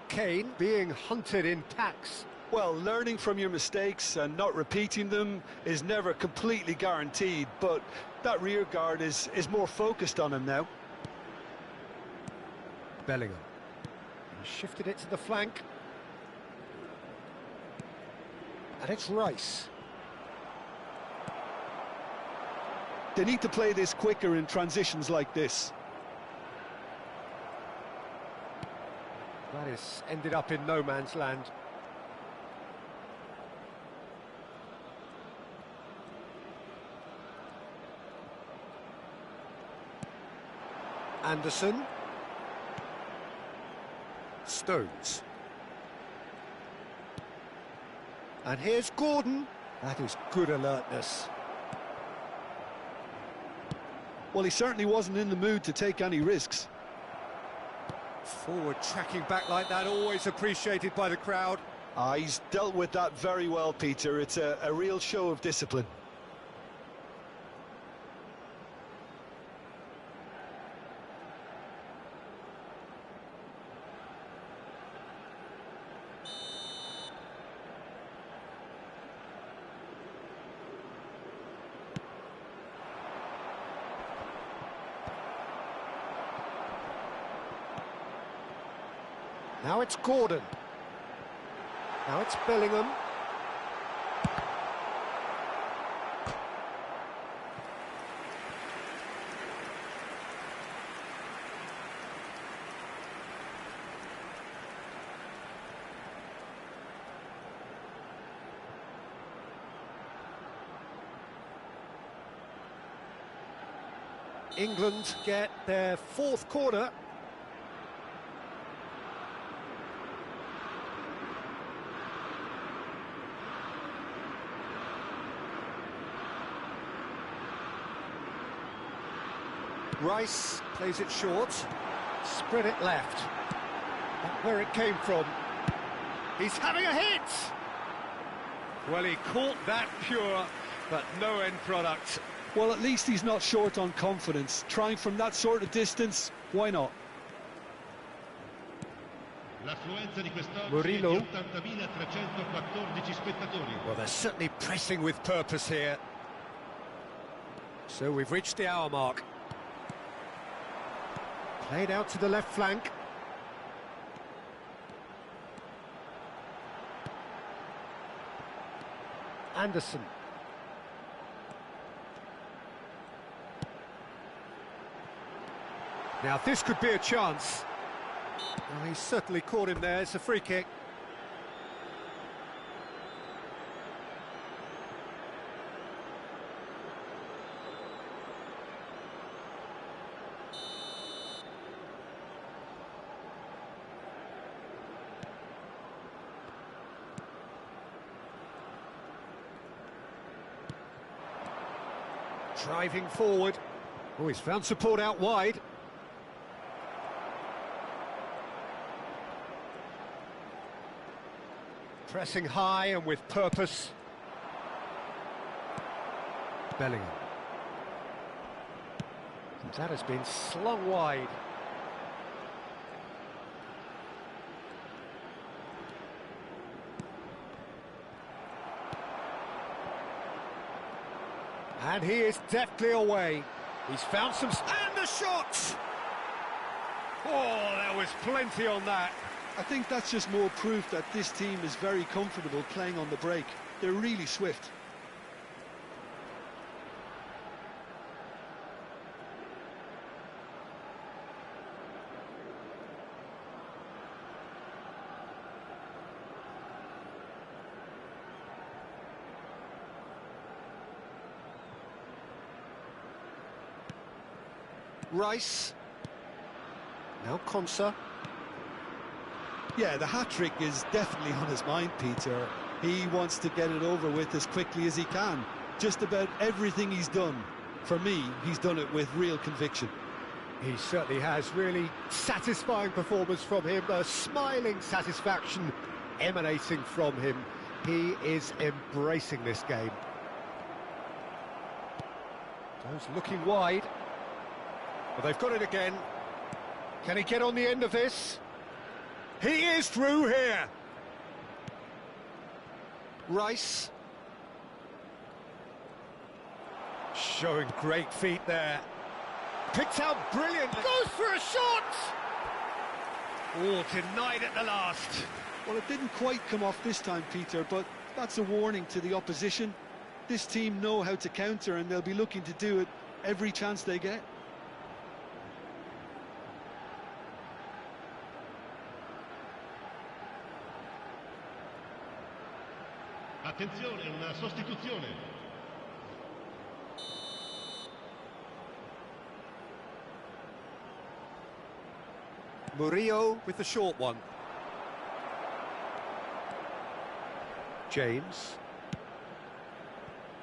A: Kane being hunted in packs.
B: Well, learning from your mistakes and not repeating them is never completely guaranteed, but that rear guard is more focused on him now.
A: Bellingham. He shifted it to the flank. And it's Rice.
B: They need to play this quicker in transitions like this.
A: That is ended up in no man's land. Anderson. Stones. And here's Gordon. That is good alertness.
B: Well, he certainly wasn't in the mood to take any risks.
A: Forward tracking back like that, always appreciated by the crowd.
B: He's dealt with that very well, Peter. It's a real show of discipline.
A: Now it's Gordon. Now it's Bellingham. England get their fourth corner. Rice plays it short, spread it left. That's where it came from. He's having a hit! Well, he caught that pure, but no end product.
B: Well, at least he's not short on confidence. Trying from that sort of distance, why not?
A: Murillo.
C: 80.314 spettatori.
A: Well, they're certainly pressing with purpose here. So we've reached the hour mark. Played out to the left flank. Anderson. Now this could be a chance. Well, he's certainly caught him there. It's a free kick. Driving forward. Oh, he's found support out wide. Pressing high and with purpose. Bellingham. And that has been slung wide. And he is deftly away. He's found some... And the shot! Oh, there was plenty on that.
B: I think that's just more proof that this team is very comfortable playing on the break. They're really swift.
A: Rice. Now Konsa.
B: Yeah, the hat-trick is definitely on his mind, Peter. He wants to get it over with as quickly as he can. Just about everything he's done, for me, he's done it with real conviction.
A: He certainly has. Really satisfying performance from him. A smiling satisfaction emanating from him. He is embracing this game. Those looking wide. Well, they've got it again. Can he get on the end of this? He is through here. Rice. Showing great feet there. Picked out brilliantly. Goes for a shot! Oh, denied at the last.
B: Well, it didn't quite come off this time, Peter, but that's a warning to the opposition. This team know how to counter, and they'll be looking to do it every chance they get.
C: Attenzione, una sostituzione.
A: Murillo with the short one. James.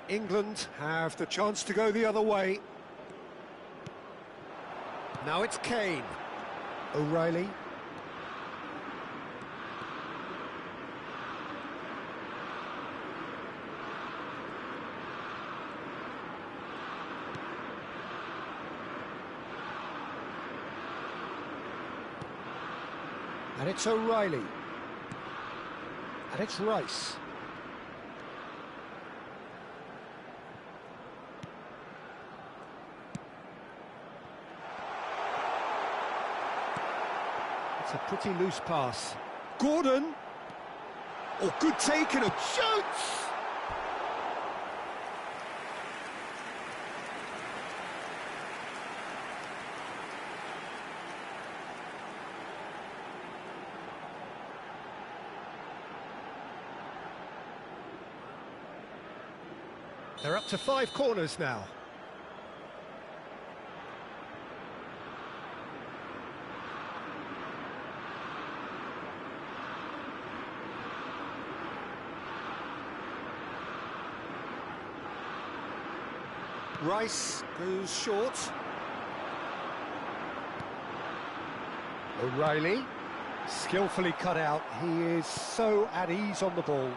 A: England have the chance to go the other way. Now it's Kane. O'Reilly. And it's O'Reilly. And it's Rice. It's a pretty loose pass. Gordon! Oh, good take and a shoots! They're up to 5 corners now. Rice goes short. O'Reilly, skillfully cut out. He is so at ease on the ball.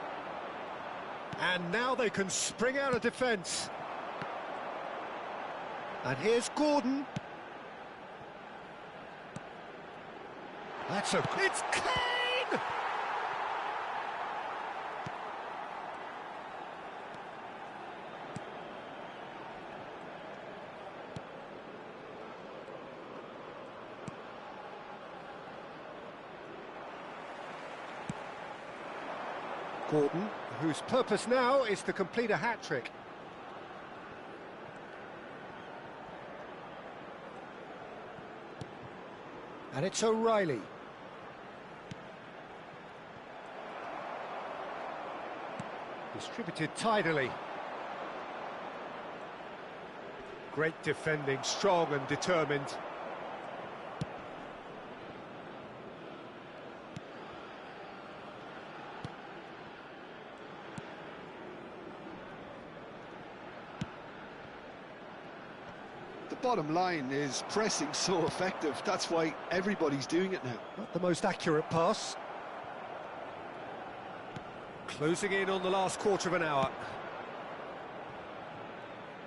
A: And now they can spring out of defence. And here's Gordon. It's Kane! Gordon, whose purpose now is to complete a hat-trick. And it's O'Reilly. Distributed tidily. Great defending, strong and determined.
B: Bottom line is pressing so effective. That's why everybody's doing it now.
A: Not the most accurate pass. Closing in on the last quarter of an hour.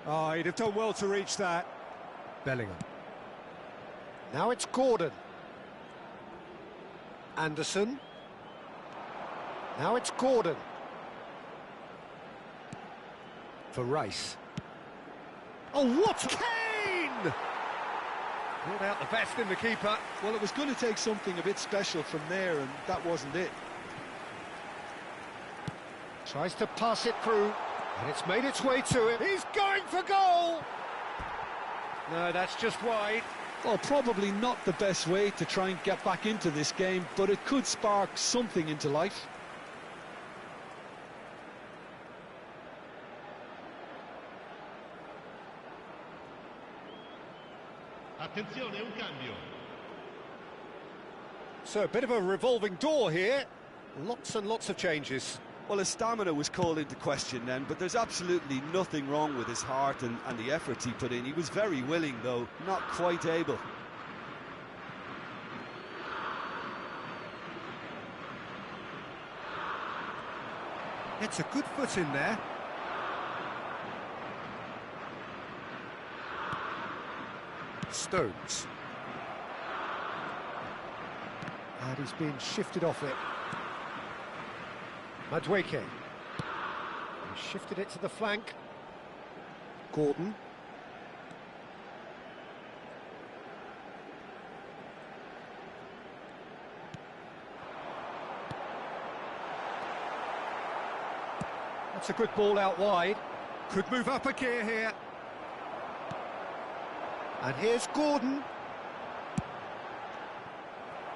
A: Oh, he'd have done well to reach that. Bellingham. Now it's Gordon. Anderson. Now it's Gordon. For Rice. Oh, what Kane! Brought out the best in the keeper.
B: Well, it was going to take something a bit special from there, and that wasn't it.
A: Tries to pass it through, and it's made its way to it. He's going for goal! No, that's just wide.
B: Well, probably not the best way to try and get back into this game, but it could spark something into life.
C: Attenzione, un cambio.
A: So a bit of a revolving door here. Lots and lots of changes.
B: Well, his stamina was called into question then, but there's absolutely nothing wrong with his heart and the efforts he put in. He was very willing, though, not quite able.
A: It's a good foot in there. Stones. And he's been shifted off it. Madueke. He shifted it to the flank. Gordon. That's a good ball out wide. Could move up a gear here. And here's Gordon.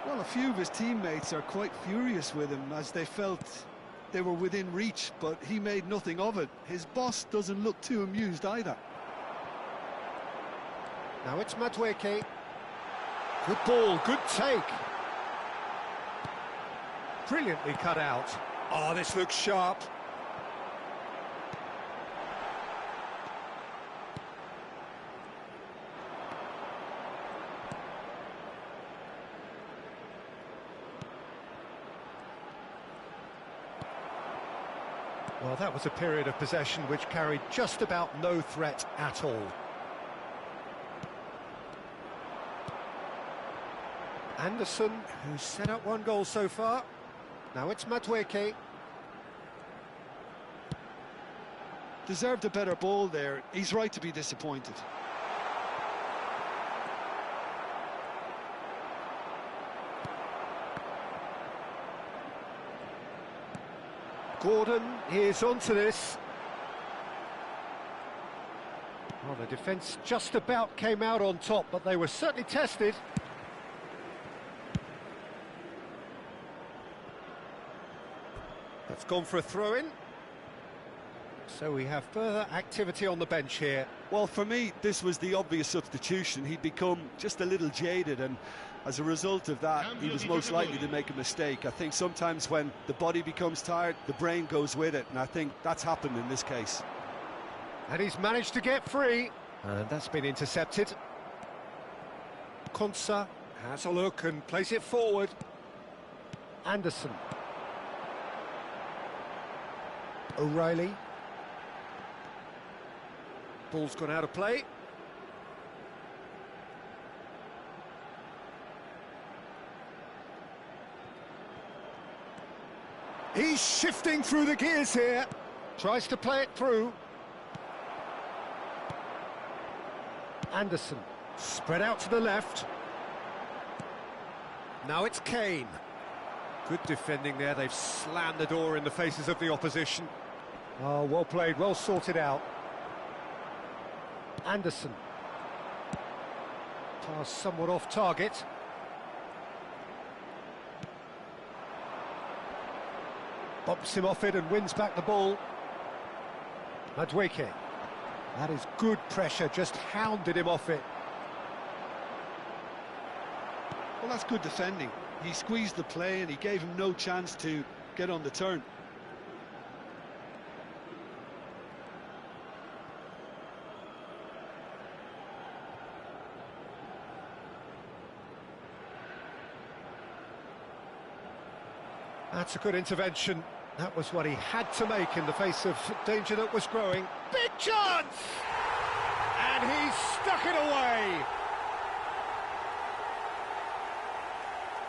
B: Well, a few of his teammates are quite furious with him as they felt they were within reach, but he made nothing of it. His boss doesn't look too amused either.
A: Now it's Madueke. Good ball, good take. Brilliantly cut out. Oh, this looks sharp. Well, that was a period of possession which carried just about no threat at all. Anderson, who's set up one goal so far. Now it's Madueke.
B: Deserved a better ball there. He's right to be disappointed.
A: Gordon is onto this. Well, the defence just about came out on top, but they were certainly tested. That's gone for a throw-in. So we have further activity on the bench here.
B: Well, for me, this was the obvious substitution. He'd become just a little jaded, and as a result of that, he was most likely to make a mistake. I think sometimes when the body becomes tired, the brain goes with it, and I think that's happened in this case.
A: And he's managed to get free, and that's been intercepted. Konsa has a look and plays it forward. Anderson. O'Reilly. Ball's gone out of play. He's shifting through the gears here. Tries to play it through. Anderson. Spread out to the left. Now it's Kane. Good defending there. They've slammed the door in the faces of the opposition. Oh, well played, well sorted out. Anderson. Pass somewhat off target. Bumps him off it and wins back the ball. Madueke. That is good pressure, just hounded him off it.
B: Well, that's good defending. He squeezed the play and he gave him no chance to get on the turn.
A: That's a good intervention. That was what he had to make in the face of danger that was growing. Big chance! And he stuck it away.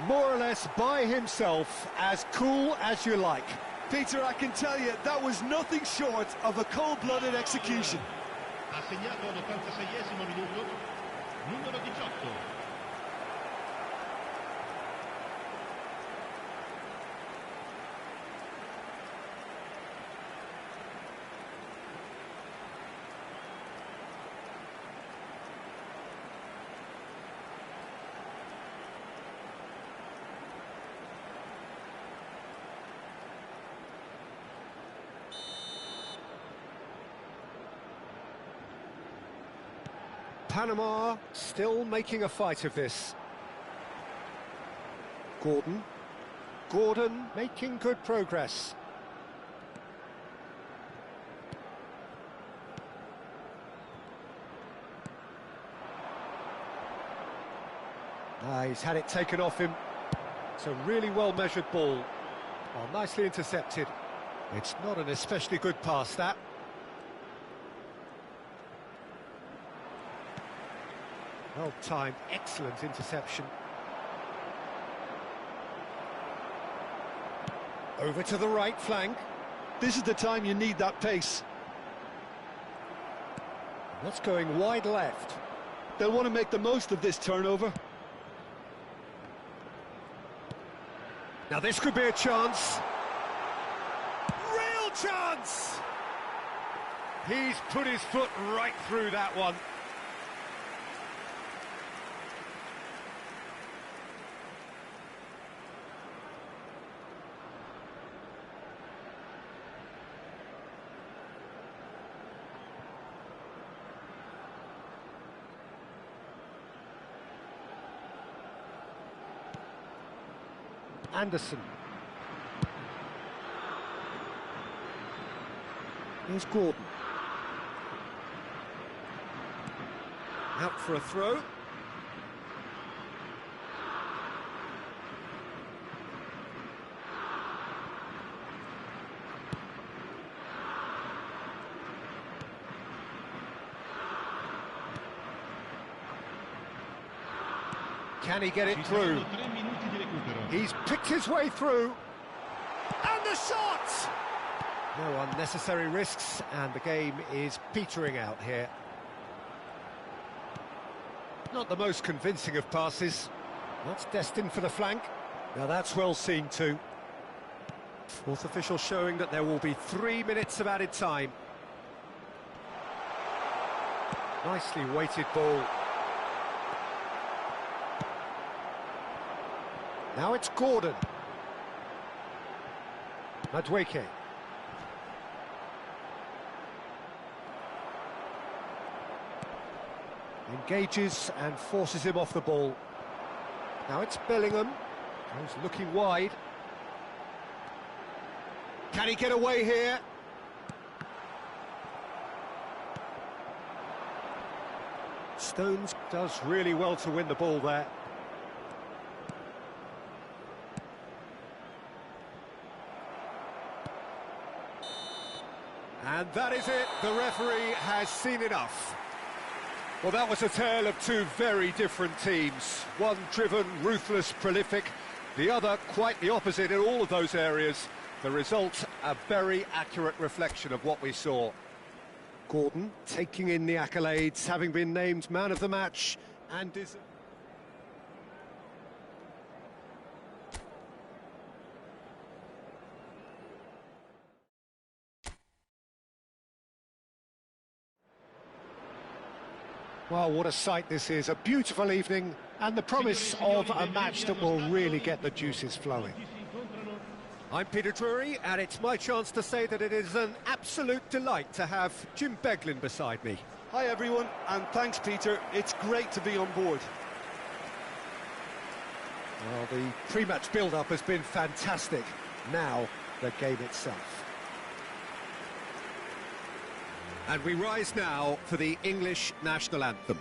A: More or less by himself, as cool as you like.
B: Peter, I can tell you, that was nothing short of a cold-blooded execution.
C: Ha segnato all'86esimo minuto, numero 18.
A: Panama still making a fight of this. Gordon. Gordon making good progress. He's had it taken off him. It's a really well-measured ball. Oh, nicely intercepted. It's not an especially good pass, that. Well-timed, excellent interception. Over to the right flank.
B: This is the time you need that pace.
A: That's going wide left.
B: They'll want to make the most of this turnover.
A: Now this could be a chance. Real chance! He's put his foot right through that one. Anderson. Here's Gordon. Out for a throw. Can he get it through? He's picked his way through. And the shot! No unnecessary risks, and the game is petering out here. Not the most convincing of passes. That's destined for the flank. Now that's well seen too. Fourth official showing that there will be 3 minutes of added time. Nicely weighted ball. Now it's Gordon. Madueke. Engages and forces him off the ball. Now it's Bellingham. He's looking wide. Can he get away here? Stones does really well to win the ball there. And that is it, the referee has seen enough. Well, that was a tale of two very different teams. One driven, ruthless, prolific, the other quite the opposite in all of those areas. The result, a very accurate reflection of what we saw. Gordon taking in the accolades, having been named man of the match, and is... Well, what a sight this is, a beautiful evening, and the promise of a match that will really get the juices flowing. I'm Peter Drury, and it's my chance to say that it is an absolute delight to have Jim Beglin beside me.
B: Hi everyone, and thanks Peter, it's great to be on board.
A: Well, the pre-match build-up has been fantastic. Now, the game itself. And we rise now for the English national anthem.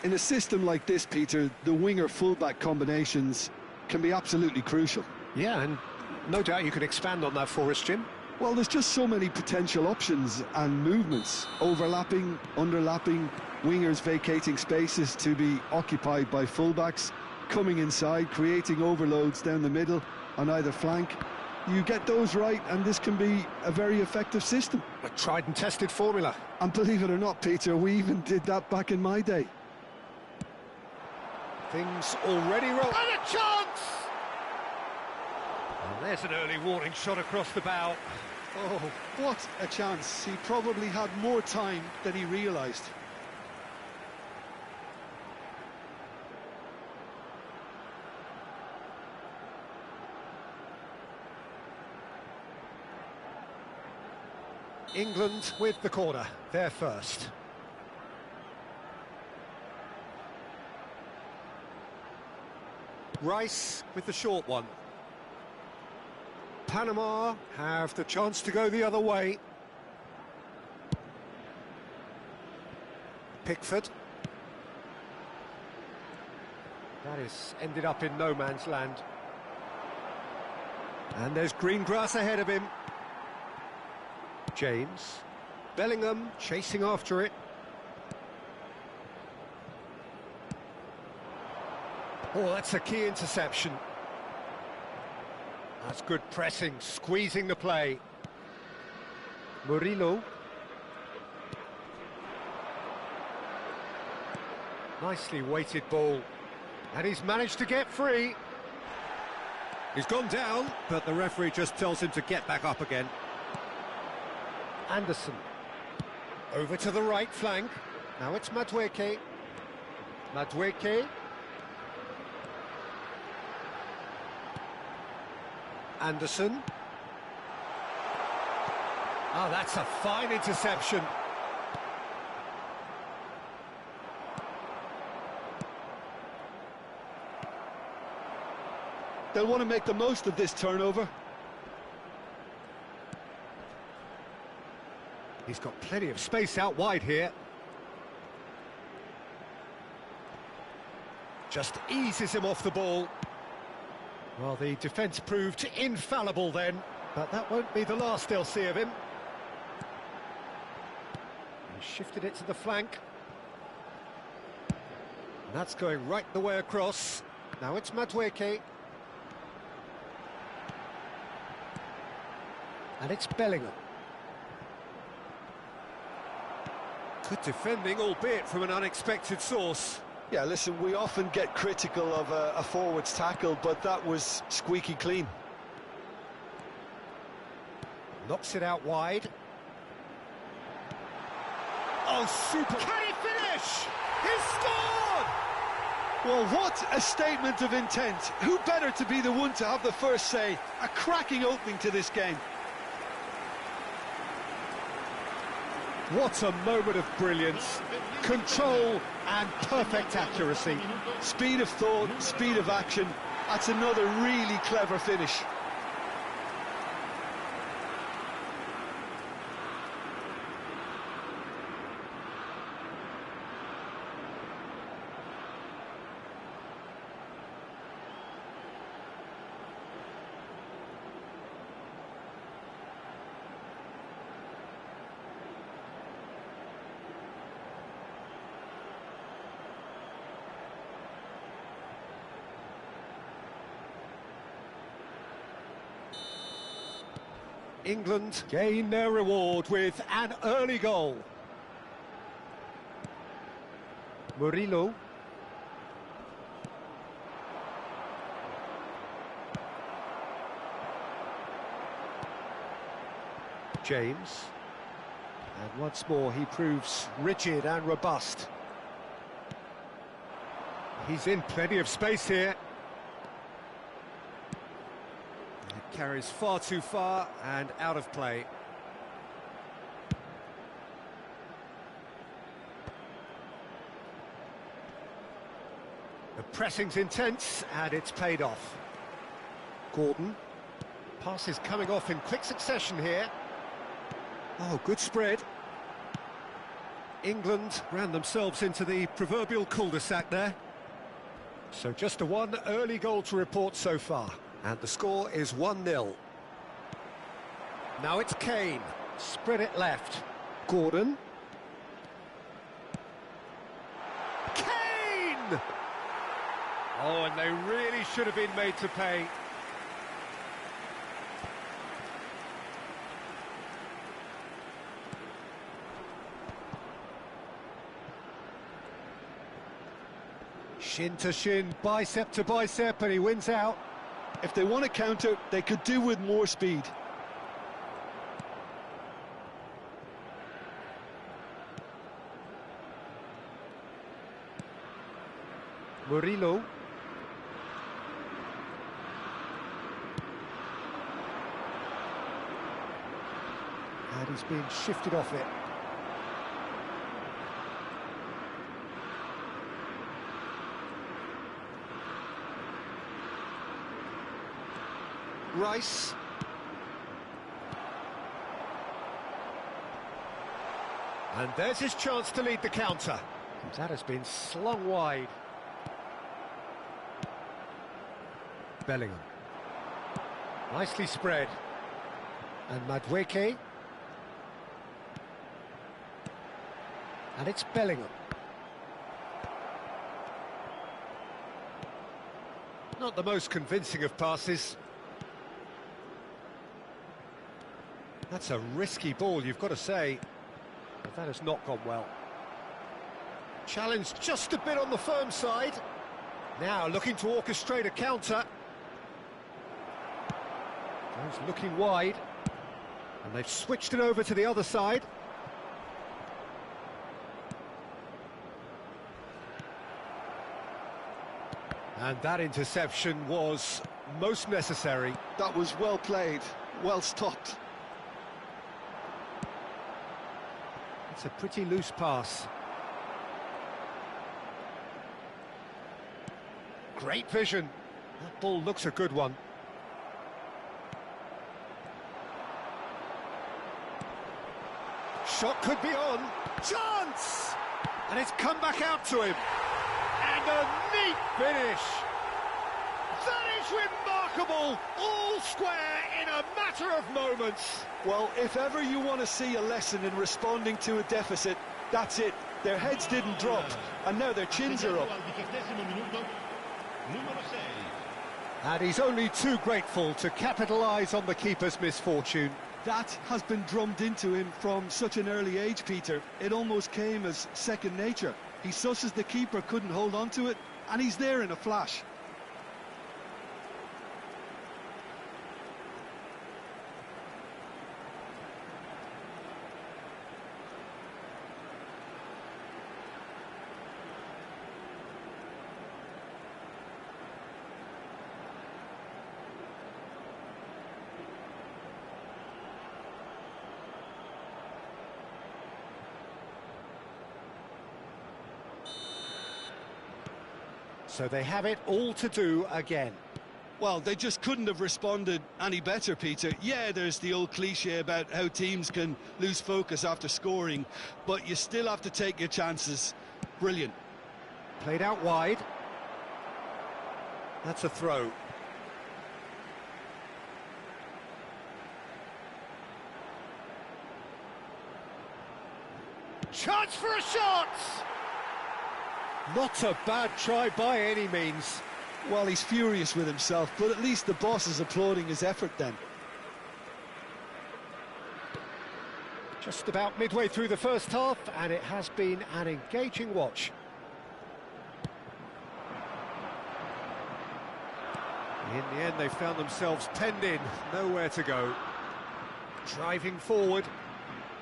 B: In a system like this, Peter, the winger-fullback combinations can be absolutely crucial.
A: Yeah, and no doubt you can expand on that for us, Jim.
B: Well, there's just so many potential options and movements, overlapping, underlapping, wingers vacating spaces to be occupied by fullbacks, coming inside, creating overloads down the middle on either flank. You get those right, and this can be a very effective system.
A: A tried and tested formula.
B: And believe it or not, Peter, we even did that back in my day.
A: Things already roll. And a chance! Well, there's an early warning shot across the bow.
B: Oh, what a chance. He probably had more time than he realised.
A: England with the corner, they're first. Rice with the short one. Panama have the chance to go the other way. Pickford. That is ended up in no man's land. And there's green grass ahead of him. James. Bellingham chasing after it. Oh, that's a key interception. That's good pressing, squeezing the play. Murillo. Nicely weighted ball. And he's managed to get free. He's gone down, but the referee just tells him to get back up again. Anderson. Over to the right flank. Now it's Madueke. Madueke. Anderson. Oh, that's a fine interception.
B: They'll want to make the most of this turnover.
A: He's got plenty of space out wide here. Just eases him off the ball. Well, the defence proved infallible then, but that won't be the last they'll see of him. He shifted it to the flank. And that's going right the way across. Now it's Madueke. And it's Bellingham. Good defending, albeit from an unexpected source.
B: Yeah, listen, we often get critical of a forward's tackle, but that was squeaky clean.
A: Knocks it out wide. Oh, super! Can he finish? He's scored!
B: Well, what a statement of intent. Who better to be the one to have the first say? A cracking opening to this game.
A: What a moment of brilliance, control and perfect accuracy.
B: Speed of thought, speed of action. That's another really clever finish.
A: England gain their reward with an early goal. Murillo. James. And once more he proves rigid and robust. He's in plenty of space here. It carries far too far and out of play. The pressing's intense and it's paid off. Gordon. Passes coming off in quick succession here. Oh, good spread. England ran themselves into the proverbial cul-de-sac there. So just a one early goal to report so far. And the score is 1-0. Now it's Kane. Spread it left. Gordon. Kane! Oh, and they really should have been made to pay. Shin to shin, bicep to bicep, and he wins out.
B: If they want to counter, they could do with more speed.
A: Murillo. And he's being shifted off it. Rice. And there's his chance to lead the counter. And that has been slung wide. Bellingham. Nicely spread. And Madueke. And it's Bellingham. Not the most convincing of passes. That's a risky ball, you've got to say. But that has not gone well. Challenge just a bit on the firm side. Now looking to orchestrate a counter. Goes looking wide. And they've switched it over to the other side. And that interception was most necessary.
B: That was well played, well stopped.
A: It's a pretty loose pass. Great vision. That ball looks a good one. Shot could be on. Chance! And it's come back out to him. And a neat finish. That is remarkable. All square in a matter of moments.
B: Well, if ever you want to see a lesson in responding to a deficit, that's it. Their heads didn't drop, and now their chins are up.
A: And he's only too grateful to capitalise on the keeper's misfortune.
B: That has been drummed into him from such an early age, Peter. It almost came as second nature. He susses the keeper couldn't hold on to it, and he's there in a flash.
A: So they have it all to do again.
B: Well, they just couldn't have responded any better, Peter. Yeah, there's the old cliche about how teams can lose focus after scoring, but you still have to take your chances. Brilliant.
A: Played out wide. That's a throw. Chance for a shot! Not a bad try by any means.
B: Well, he's furious with himself, but at least the boss is applauding his effort then.
A: Just about midway through the first half, and it has been an engaging watch. In the end, they found themselves penned in, nowhere to go. Driving forward,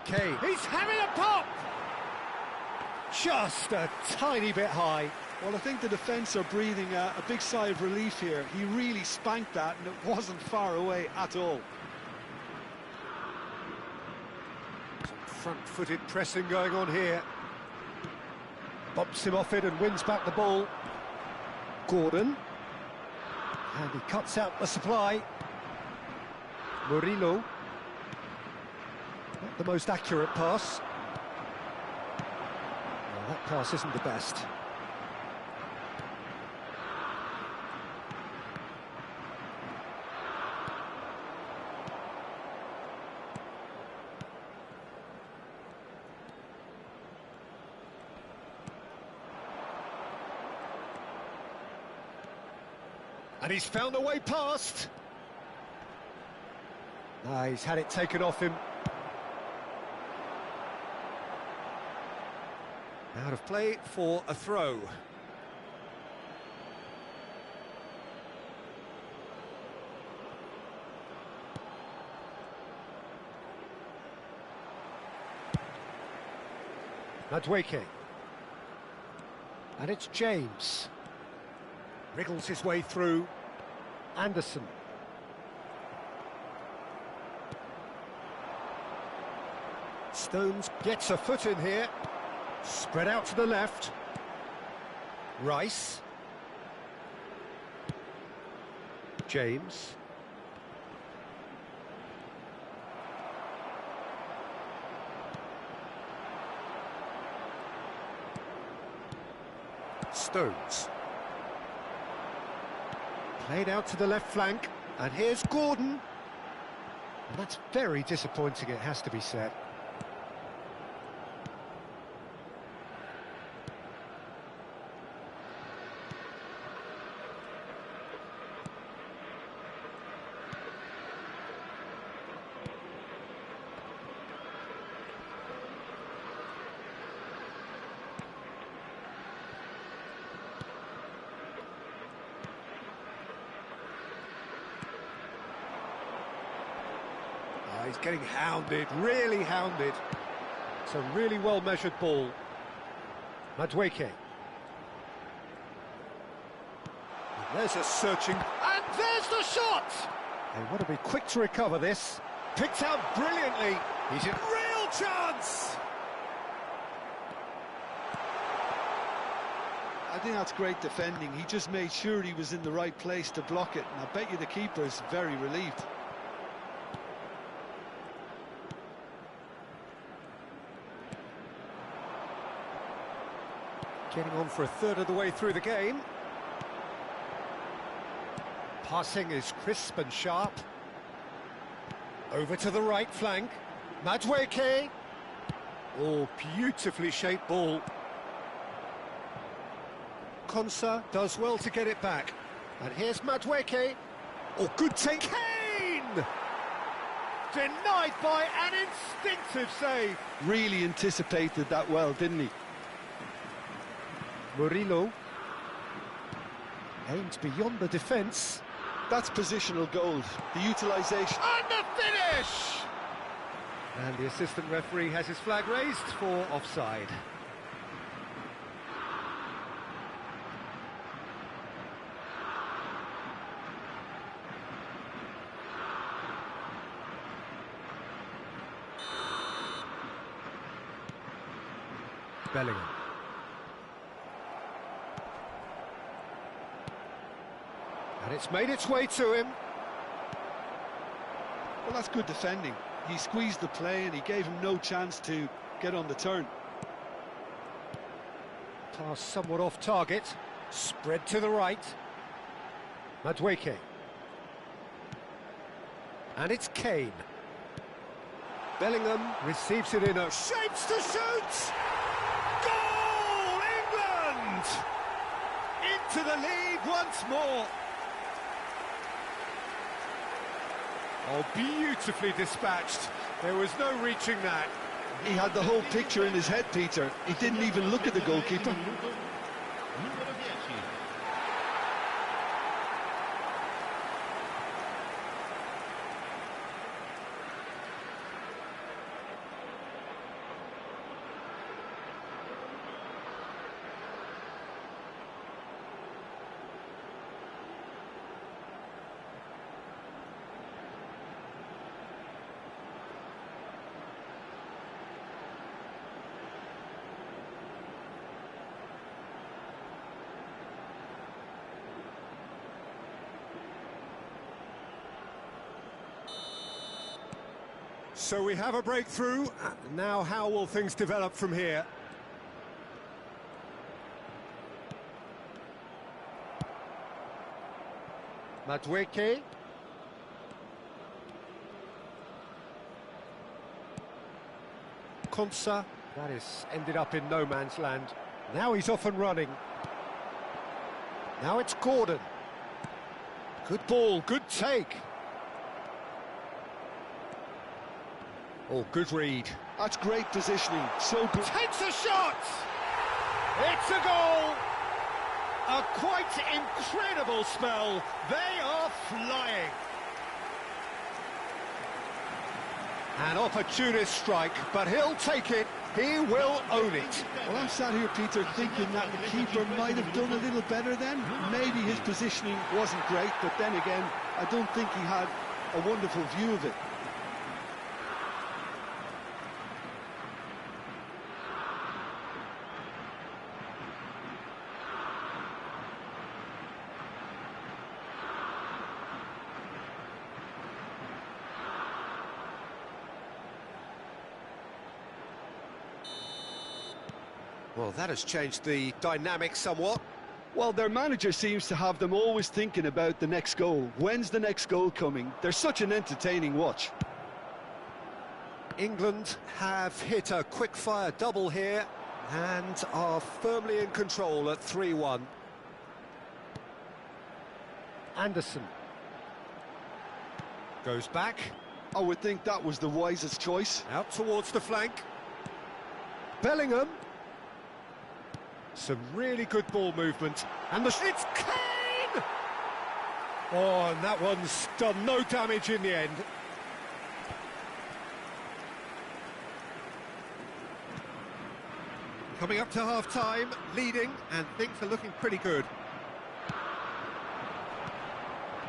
A: Kane. He's having a pop! Just a tiny bit high.
B: Well, I think the defence are breathing a big sigh of relief here. He really spanked that, and it wasn't far away at all.
A: Some front-footed pressing going on here. Bumps him off it and wins back the ball. Gordon. And he cuts out the supply. Murillo. Not the most accurate pass. Well, that pass isn't the best. And he's found a way past. He's had it taken off him. Out of play for a throw. Madueke. And it's James. Wriggles his way through. Anderson. Stones gets a foot in here. Spread out to the left. Rice. James. Stones. Played out to the left flank, and here's Gordon. And that's very disappointing, it has to be said. He's getting hounded, really hounded. It's a really well-measured ball. Madueke. There's a searching... And there's the shot! They want to be quick to recover this. Picked out brilliantly. He's in real chance!
B: I think that's great defending. He just made sure he was in the right place to block it, and I bet you the keeper's very relieved.
A: Getting on for a third of the way through the game. Passing is crisp and sharp. Over to the right flank. Madueke. Oh, beautifully shaped ball. Konsa does well to get it back. And here's Madueke. Oh, good take. Kane! Denied by an instinctive save.
B: Really anticipated that well, didn't he?
A: Murillo aimed beyond the defence.
B: That's positional gold, the utilisation.
A: And the finish! And the assistant referee has his flag raised for offside. Bellingham. And it's made its way to him.
B: Well, that's good defending. He squeezed the play and he gave him no chance to get on the turn.
A: Pass somewhat off target. Spread to the right. Madueke. And it's Kane. Bellingham receives it in a... Shapes to shoot! Goal, England! Into the lead once more. Oh, beautifully dispatched. There was no reaching that.
B: He had the whole picture in his head, Peter. He didn't even look at the goalkeeper.
A: So we have a breakthrough. Now how will things develop from here? Madueke. Konsa. That is ended up in no man's land. Now he's off and running. Now it's Gordon. Good ball, good take. Oh, good read.
B: That's great positioning, so good.
A: Takes a shot! It's a goal! A quite incredible spell. They are flying. An opportunist strike, but he'll take it. He will own it.
B: Well, I'm sat here, Peter, thinking that the keeper might have done a little better then. Maybe his positioning wasn't great, but then again, I don't think he had a wonderful view of it.
A: Well, that has changed the dynamic somewhat.
B: Well, their manager seems to have them always thinking about the next goal. When's the next goal coming? They're such an entertaining watch.
A: England have hit a quick-fire double here and are firmly in control at 3-1. Anderson goes back.
B: I would think that was the wisest choice.
A: Out towards the flank. Bellingham. Some really good ball movement. And it's Kane! Oh, and that one's done no damage in the end. Coming up to half-time, leading, and things are looking pretty good.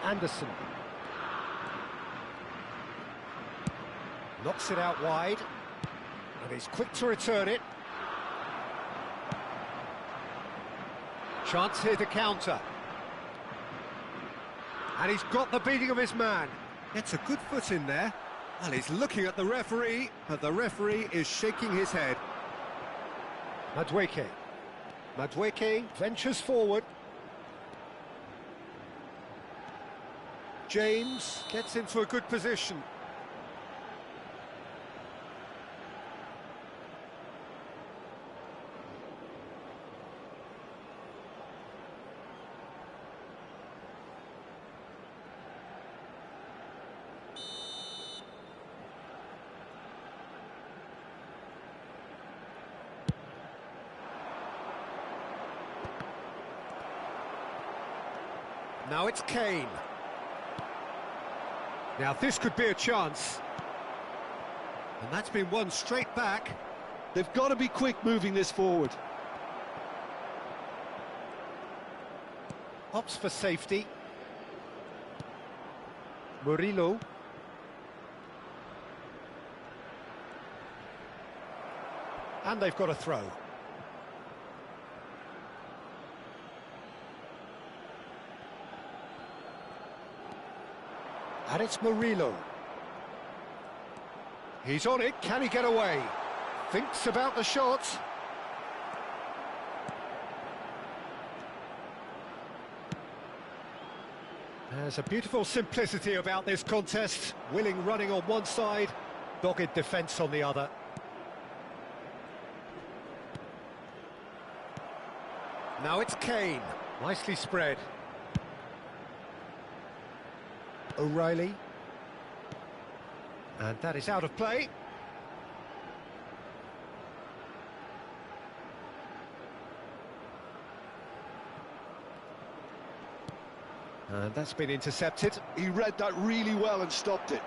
A: Anderson. Knocks it out wide. And he's quick to return it. Chance here to counter. And he's got the beating of his man. Gets a good foot in there. Well, he's looking at the referee, but the referee is shaking his head. Madueke. Madueke ventures forward. James gets into a good position. Now it's Kane. Now this could be a chance. And that's been won straight back.
B: They've got to be quick moving this forward.
A: Opts for safety. Murillo. And they've got a throw. And it's Murillo. He's on it, can he get away? Thinks about the shot. There's a beautiful simplicity about this contest. Willing running on one side, dogged defence on the other. Now it's Kane, nicely spread. O'Reilly. And that is out of play. And that's been intercepted.
B: He read that really well and stopped it.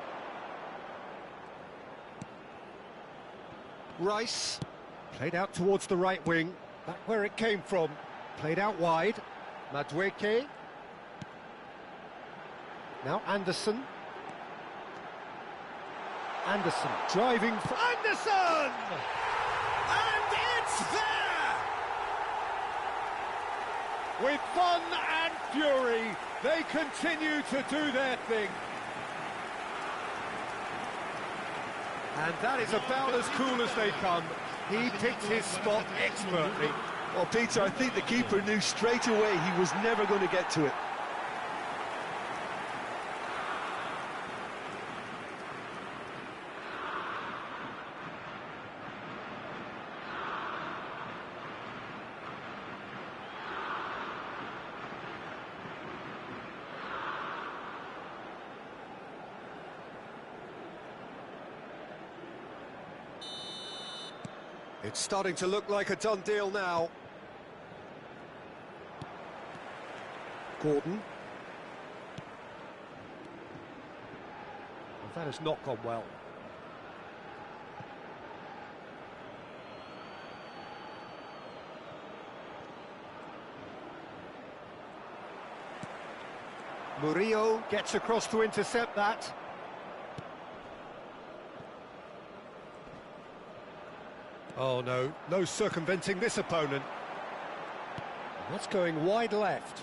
A: Rice. Played out towards the right wing. Back where it came from. Played out wide. Madueke. Now Anderson. Anderson driving for Anderson! And it's there! With fun and fury, they continue to do their thing. And that is about as cool as they come. He picked his spot expertly.
B: Well, Peter, I think the keeper knew straight away he was never going to get to it.
A: It's starting to look like a done deal now. Gordon. Well, that has not gone well. Murillo gets across to intercept that. Oh no, no circumventing this opponent. That's going wide left.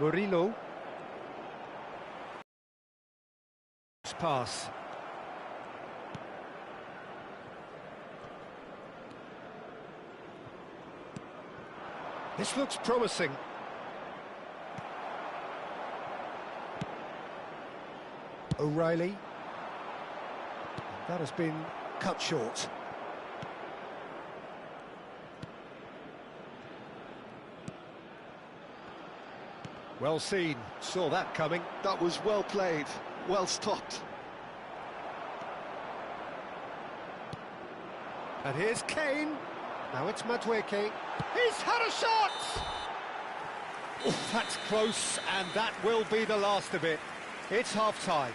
A: Murillo. Pass. This looks promising. O'Reilly. That has been cut short. Well seen, saw that coming.
B: That was well played, well stopped.
A: And here's Kane. Now it's Madueke. He's had a shot! Oof, that's close, and that will be the last of it. It's half-time.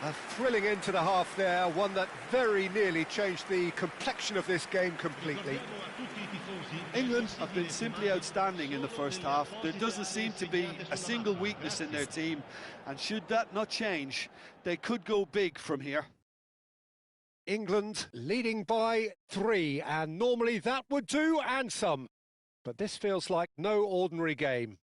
A: A thrilling end to the half there, one that very nearly changed the complexion of this game completely.
B: England have been simply outstanding in the first half. There doesn't seem to be a single weakness in their team, and should that not change, they could go big from here.
A: England leading by 3, and normally that would do, and some. But this feels like no ordinary game.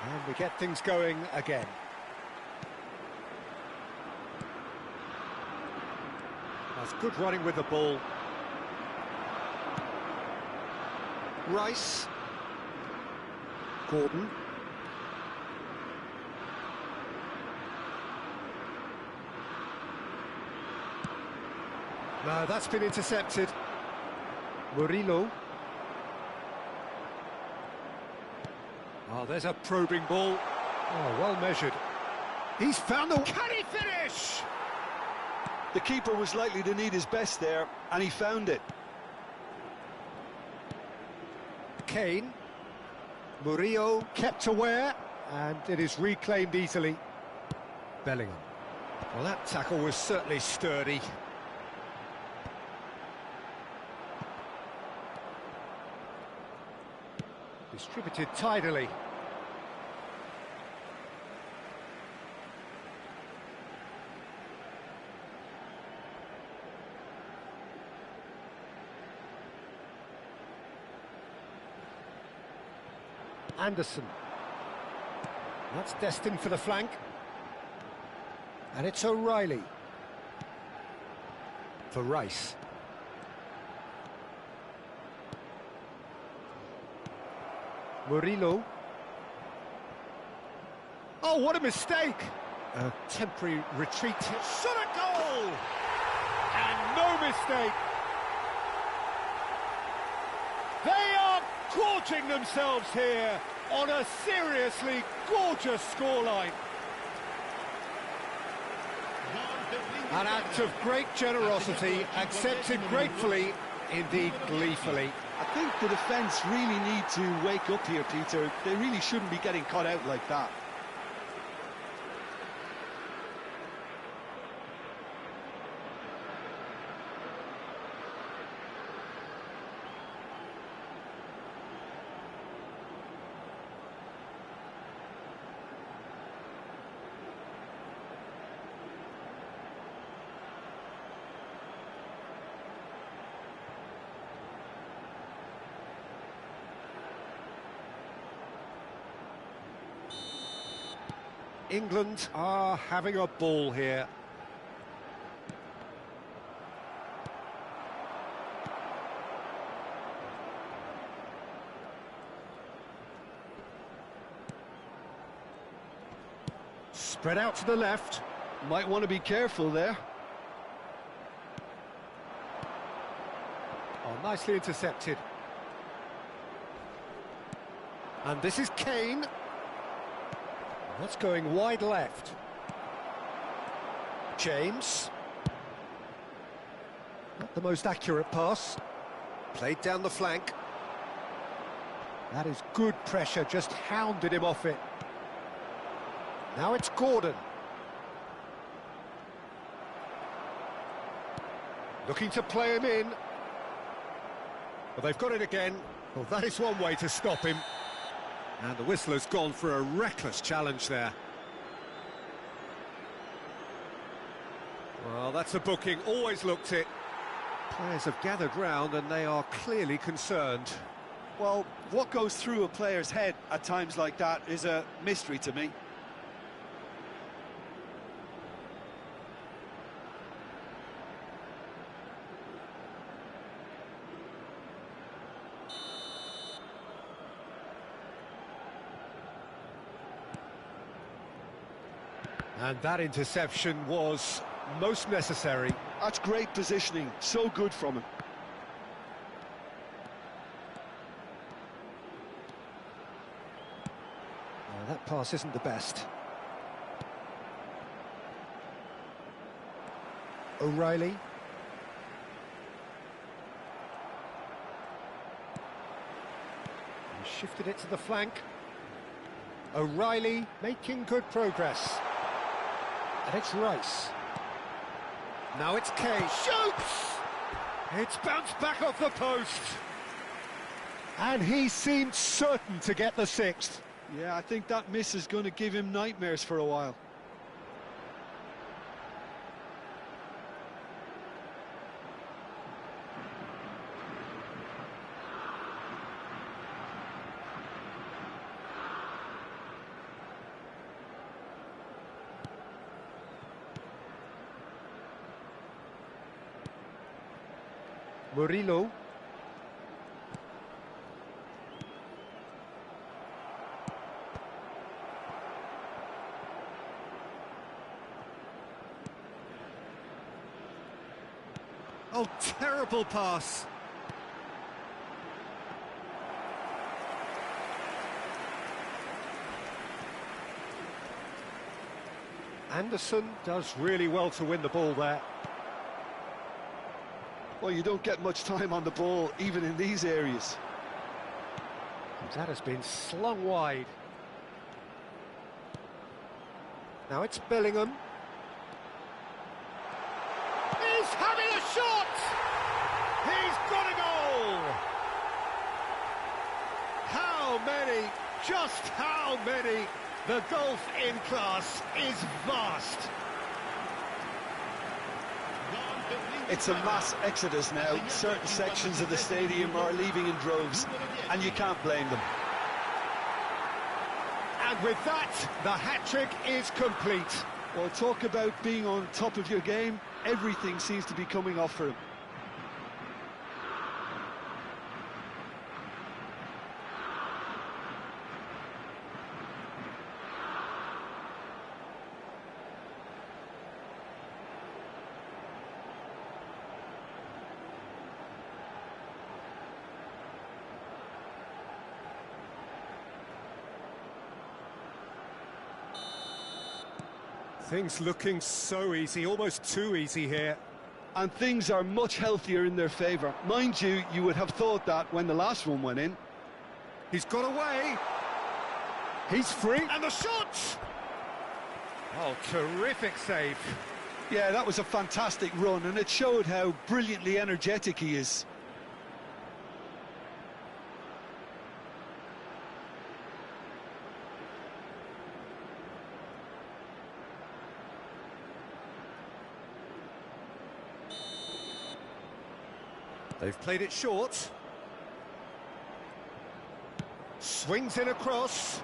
A: And we get things going again. That's good running with the ball. Rice. Gordon. No, that's been intercepted. Murillo. Oh, there's a probing ball. Oh, well measured. He's found the... Can he finish?
B: The keeper was likely to need his best there, and he found it.
A: Kane. Murillo kept aware, and it is reclaimed easily. Bellingham. Well, that tackle was certainly sturdy. Distributed tidily. Anderson. That's destined for the flank. And it's O'Reilly. For Rice. Murillo. Oh, what a mistake! A temporary retreat. Shot a goal! And no mistake! They are gorging themselves here on a seriously gorgeous scoreline. An act of great generosity, accepted gratefully, indeed gleefully.
B: I think the defence really need to wake up here, Peter. They really shouldn't be getting caught out like that.
A: England are having a ball here. Spread out to the left.
B: Might want to be careful there.
A: Oh, nicely intercepted. And this is Kane. That's going wide left. James. Not the most accurate pass. Played down the flank. That is good pressure, just hounded him off it. Now it's Gordon. Looking to play him in. Well, they've got it again. Well, that is one way to stop him. And the whistle has gone for a reckless challenge there. Well, that's a booking, always looked it. Players have gathered round and they are clearly concerned.
B: Well, what goes through a player's head at times like that is a mystery to me.
A: And that interception was most necessary.
B: That's great positioning, so good from him.
A: That pass isn't the best. O'Reilly. He shifted it to the flank. O'Reilly making good progress. And it's Rice. Now it's Kane. Shoots! It's bounced back off the post. And he seemed certain to get the sixth.
B: Yeah, I think that miss is going to give him nightmares for a while.
A: Murillo. Oh, terrible pass. Anderson does really well to win the ball there.
B: Well, you don't get much time on the ball, even in these areas.
A: That has been slung wide. Now it's Bellingham. He's having a shot! He's got a goal! How many, just how many? The gulf in class is vast.
B: It's a mass exodus now. Certain sections of the stadium are leaving in droves, and you can't blame them.
A: And with that, the hat-trick is complete.
B: Well, talk about being on top of your game. Everything seems to be coming off for him.
A: Things looking so easy, almost too easy here.
B: And things are much healthier in their favour. Mind you, you would have thought that when the last one went in.
A: He's got away. He's free. And the shot! Oh, terrific save.
B: Yeah, that was a fantastic run, and it showed how brilliantly energetic he is.
A: They've played it short. Swings in across.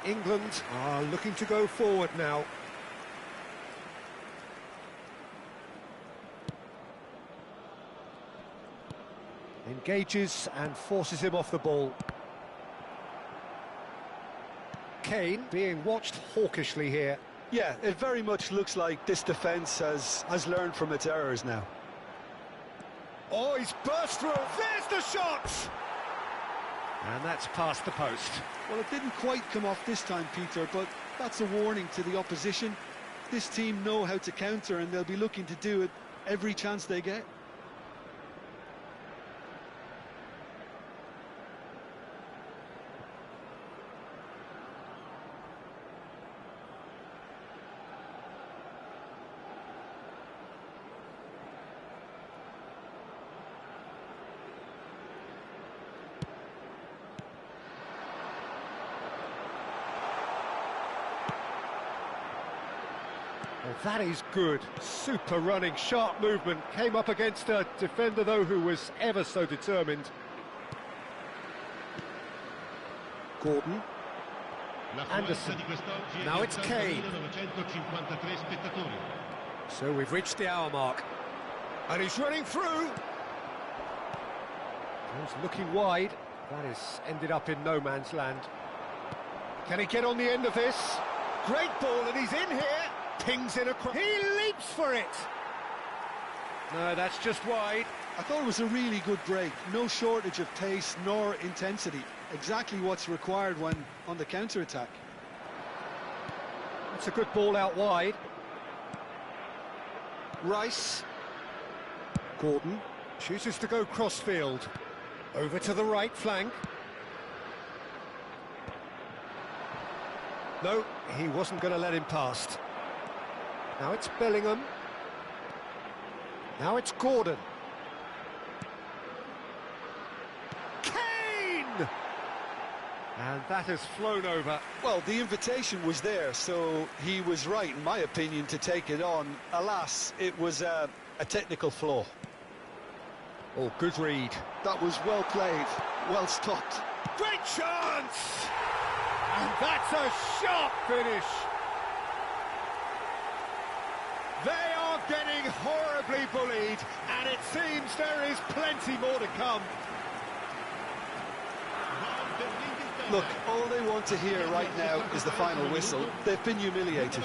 A: England are looking to go forward now. Engages and forces him off the ball. Kane being watched hawkishly here.
B: Yeah, it very much looks like this defence has learned from its errors now.
A: Oh, he's burst through. There's the shot! And that's past the post.
B: Well, it didn't quite come off this time, Peter, but that's a warning to the opposition. This team know how to counter, and they'll be looking to do it every chance they get.
A: Well, that is good. Super running, sharp movement. Came up against a defender, though, who was ever so determined. Gordon. Anderson. Now it's Kane. So we've reached the hour mark. And he's running through. He's looking wide. That has ended up in no man's land. Can he get on the end of this? Great ball, and he's in here. Pings in across. He leaps for it. No, that's just wide.
B: I thought it was a really good break. No shortage of pace nor intensity. Exactly what's required when on the counter-attack.
A: It's a good ball out wide. Rice. Gordon chooses to go cross-field. Over to the right flank. No, he wasn't going to let him past. Now it's Bellingham. Now it's Gordon. Kane! And that has flown over.
B: Well, the invitation was there, so he was right, in my opinion, to take it on. Alas, it was a technical flaw.
A: Oh, good read.
B: That was well played, well stopped.
A: Great chance! And that's a sharp finish. They are getting horribly bullied, and it seems there is plenty more to come.
B: Look, all they want to hear right now is the final whistle. They've been humiliated.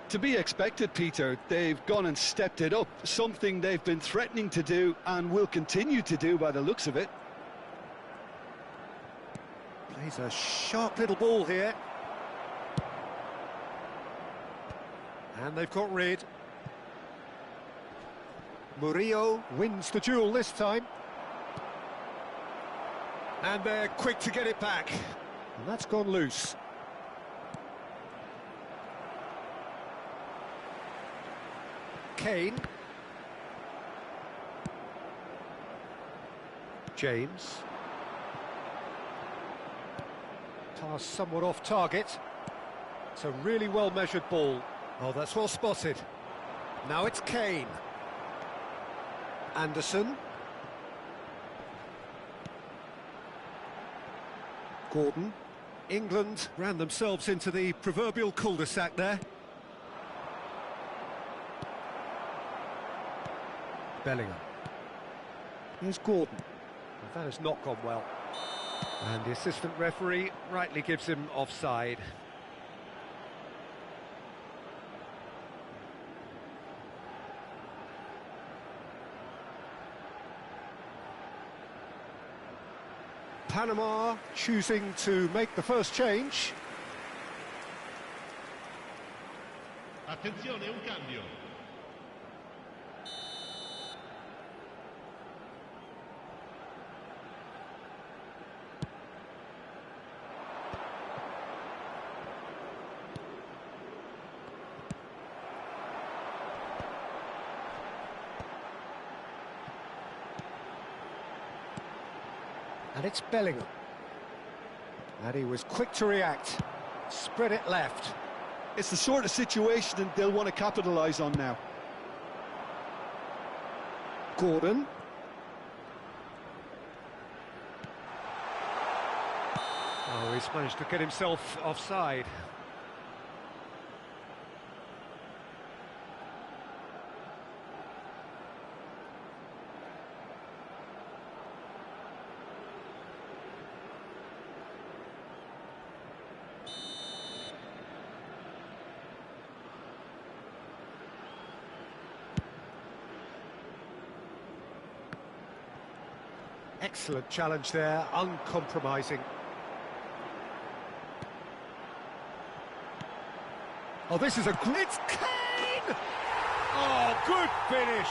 B: To be expected, Peter. They've gone and stepped it up, something they've been threatening to do and will continue to do by the looks of it.
A: Plays a sharp little ball here. And they've got rid. Murillo wins the duel this time. And they're quick to get it back. And that's gone loose. Kane. James. Pass somewhat off target. It's a really well-measured ball. Oh, that's well spotted. Now it's Kane. Anderson. Gordon. England ran themselves into the proverbial cul-de-sac there. Bellingham. Here's Gordon. And that has not gone well. And the assistant referee rightly gives him offside. Panama choosing to make the first change.
C: Attenzione, un cambio.
A: And it's Bellingham. And he was quick to react. Spread it left.
B: It's the sort of situation that they'll want to capitalise on now.
A: Gordon. Oh, he's managed to get himself offside. Excellent challenge there, uncompromising. Oh, this is a great... It's Kane! Oh, good finish!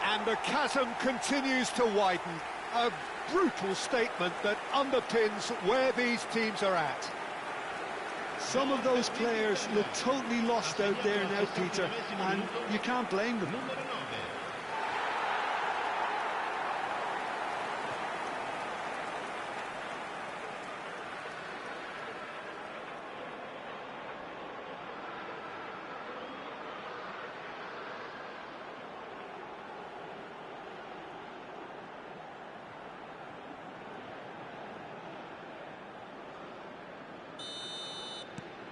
A: And the chasm continues to widen. A brutal statement that underpins where these teams are at.
B: Some of those players look totally lost out there now, Peter, and you can't blame them.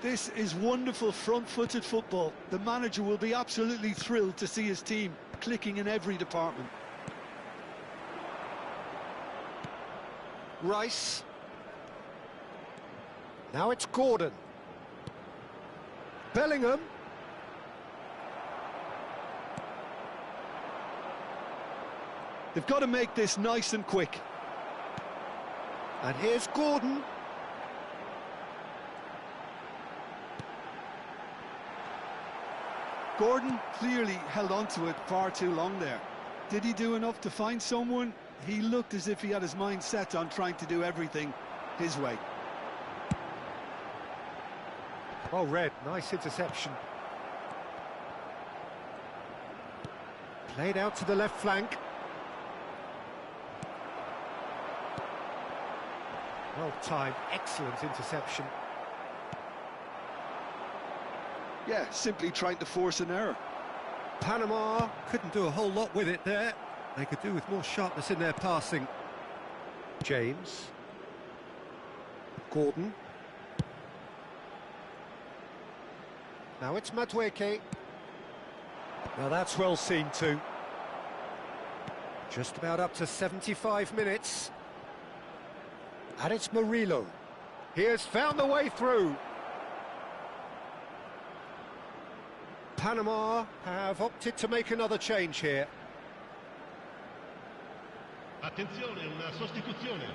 B: This is wonderful front-footed football. The manager will be absolutely thrilled to see his team clicking in every department.
A: Rice. Now it's Gordon. Bellingham.
B: They've got to make this nice and quick.
A: And here's Gordon.
B: Gordon clearly held on to it far too long there. Did he do enough to find someone? He looked as if he had his mind set on trying to do everything his way.
A: Well read, nice interception. Played out to the left flank. Well timed, excellent interception.
B: Yeah, simply trying to force an error.
A: Panama couldn't do a whole lot with it there. They could do with more sharpness in their passing. James. Gordon. Now it's Madueke. Now that's well seen too. Just about up to 75 minutes. And it's Murillo. He has found the way through. Panama have opted to make another change here.
C: Attenzione, una sostituzione.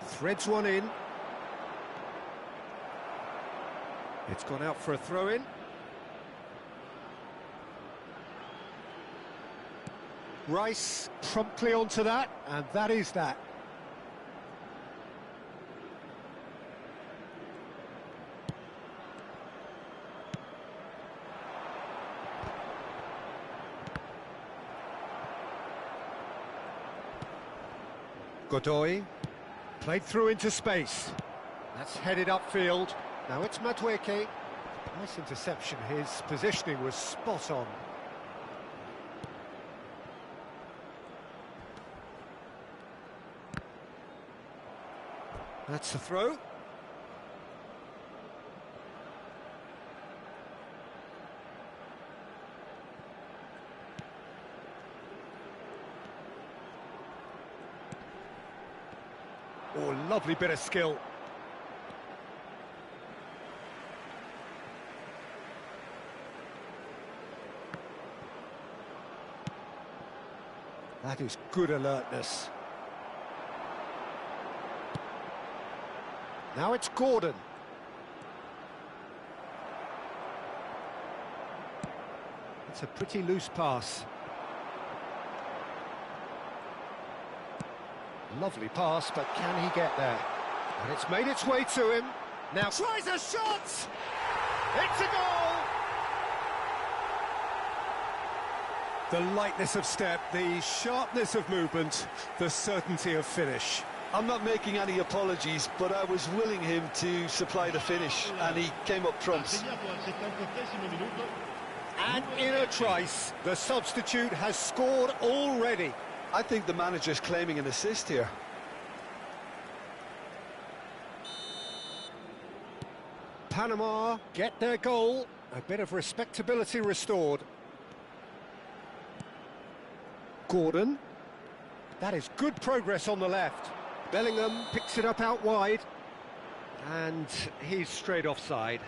A: Threads one in. It's gone out for a throw-in. Rice promptly onto that, and that is that. Godoy, played through into space. That's headed upfield. Now it's Madueke. Nice interception, his positioning was spot on. That's the throw. Oh, lovely bit of skill. That is good alertness. Now it's Gordon. It's a pretty loose pass. Lovely pass, but can he get there? And it's made its way to him. Now tries a shot! It's a goal! The lightness of step, the sharpness of movement, the certainty of finish.
B: I'm not making any apologies, but I was willing him to supply the finish, and he came up trumps.
A: And in a trice, the substitute has scored already.
B: I think the manager's claiming an assist here.
A: Panama get their goal, a bit of respectability restored. Gordon, that is good progress on the left. Bellingham picks it up out wide, and he's straight offside.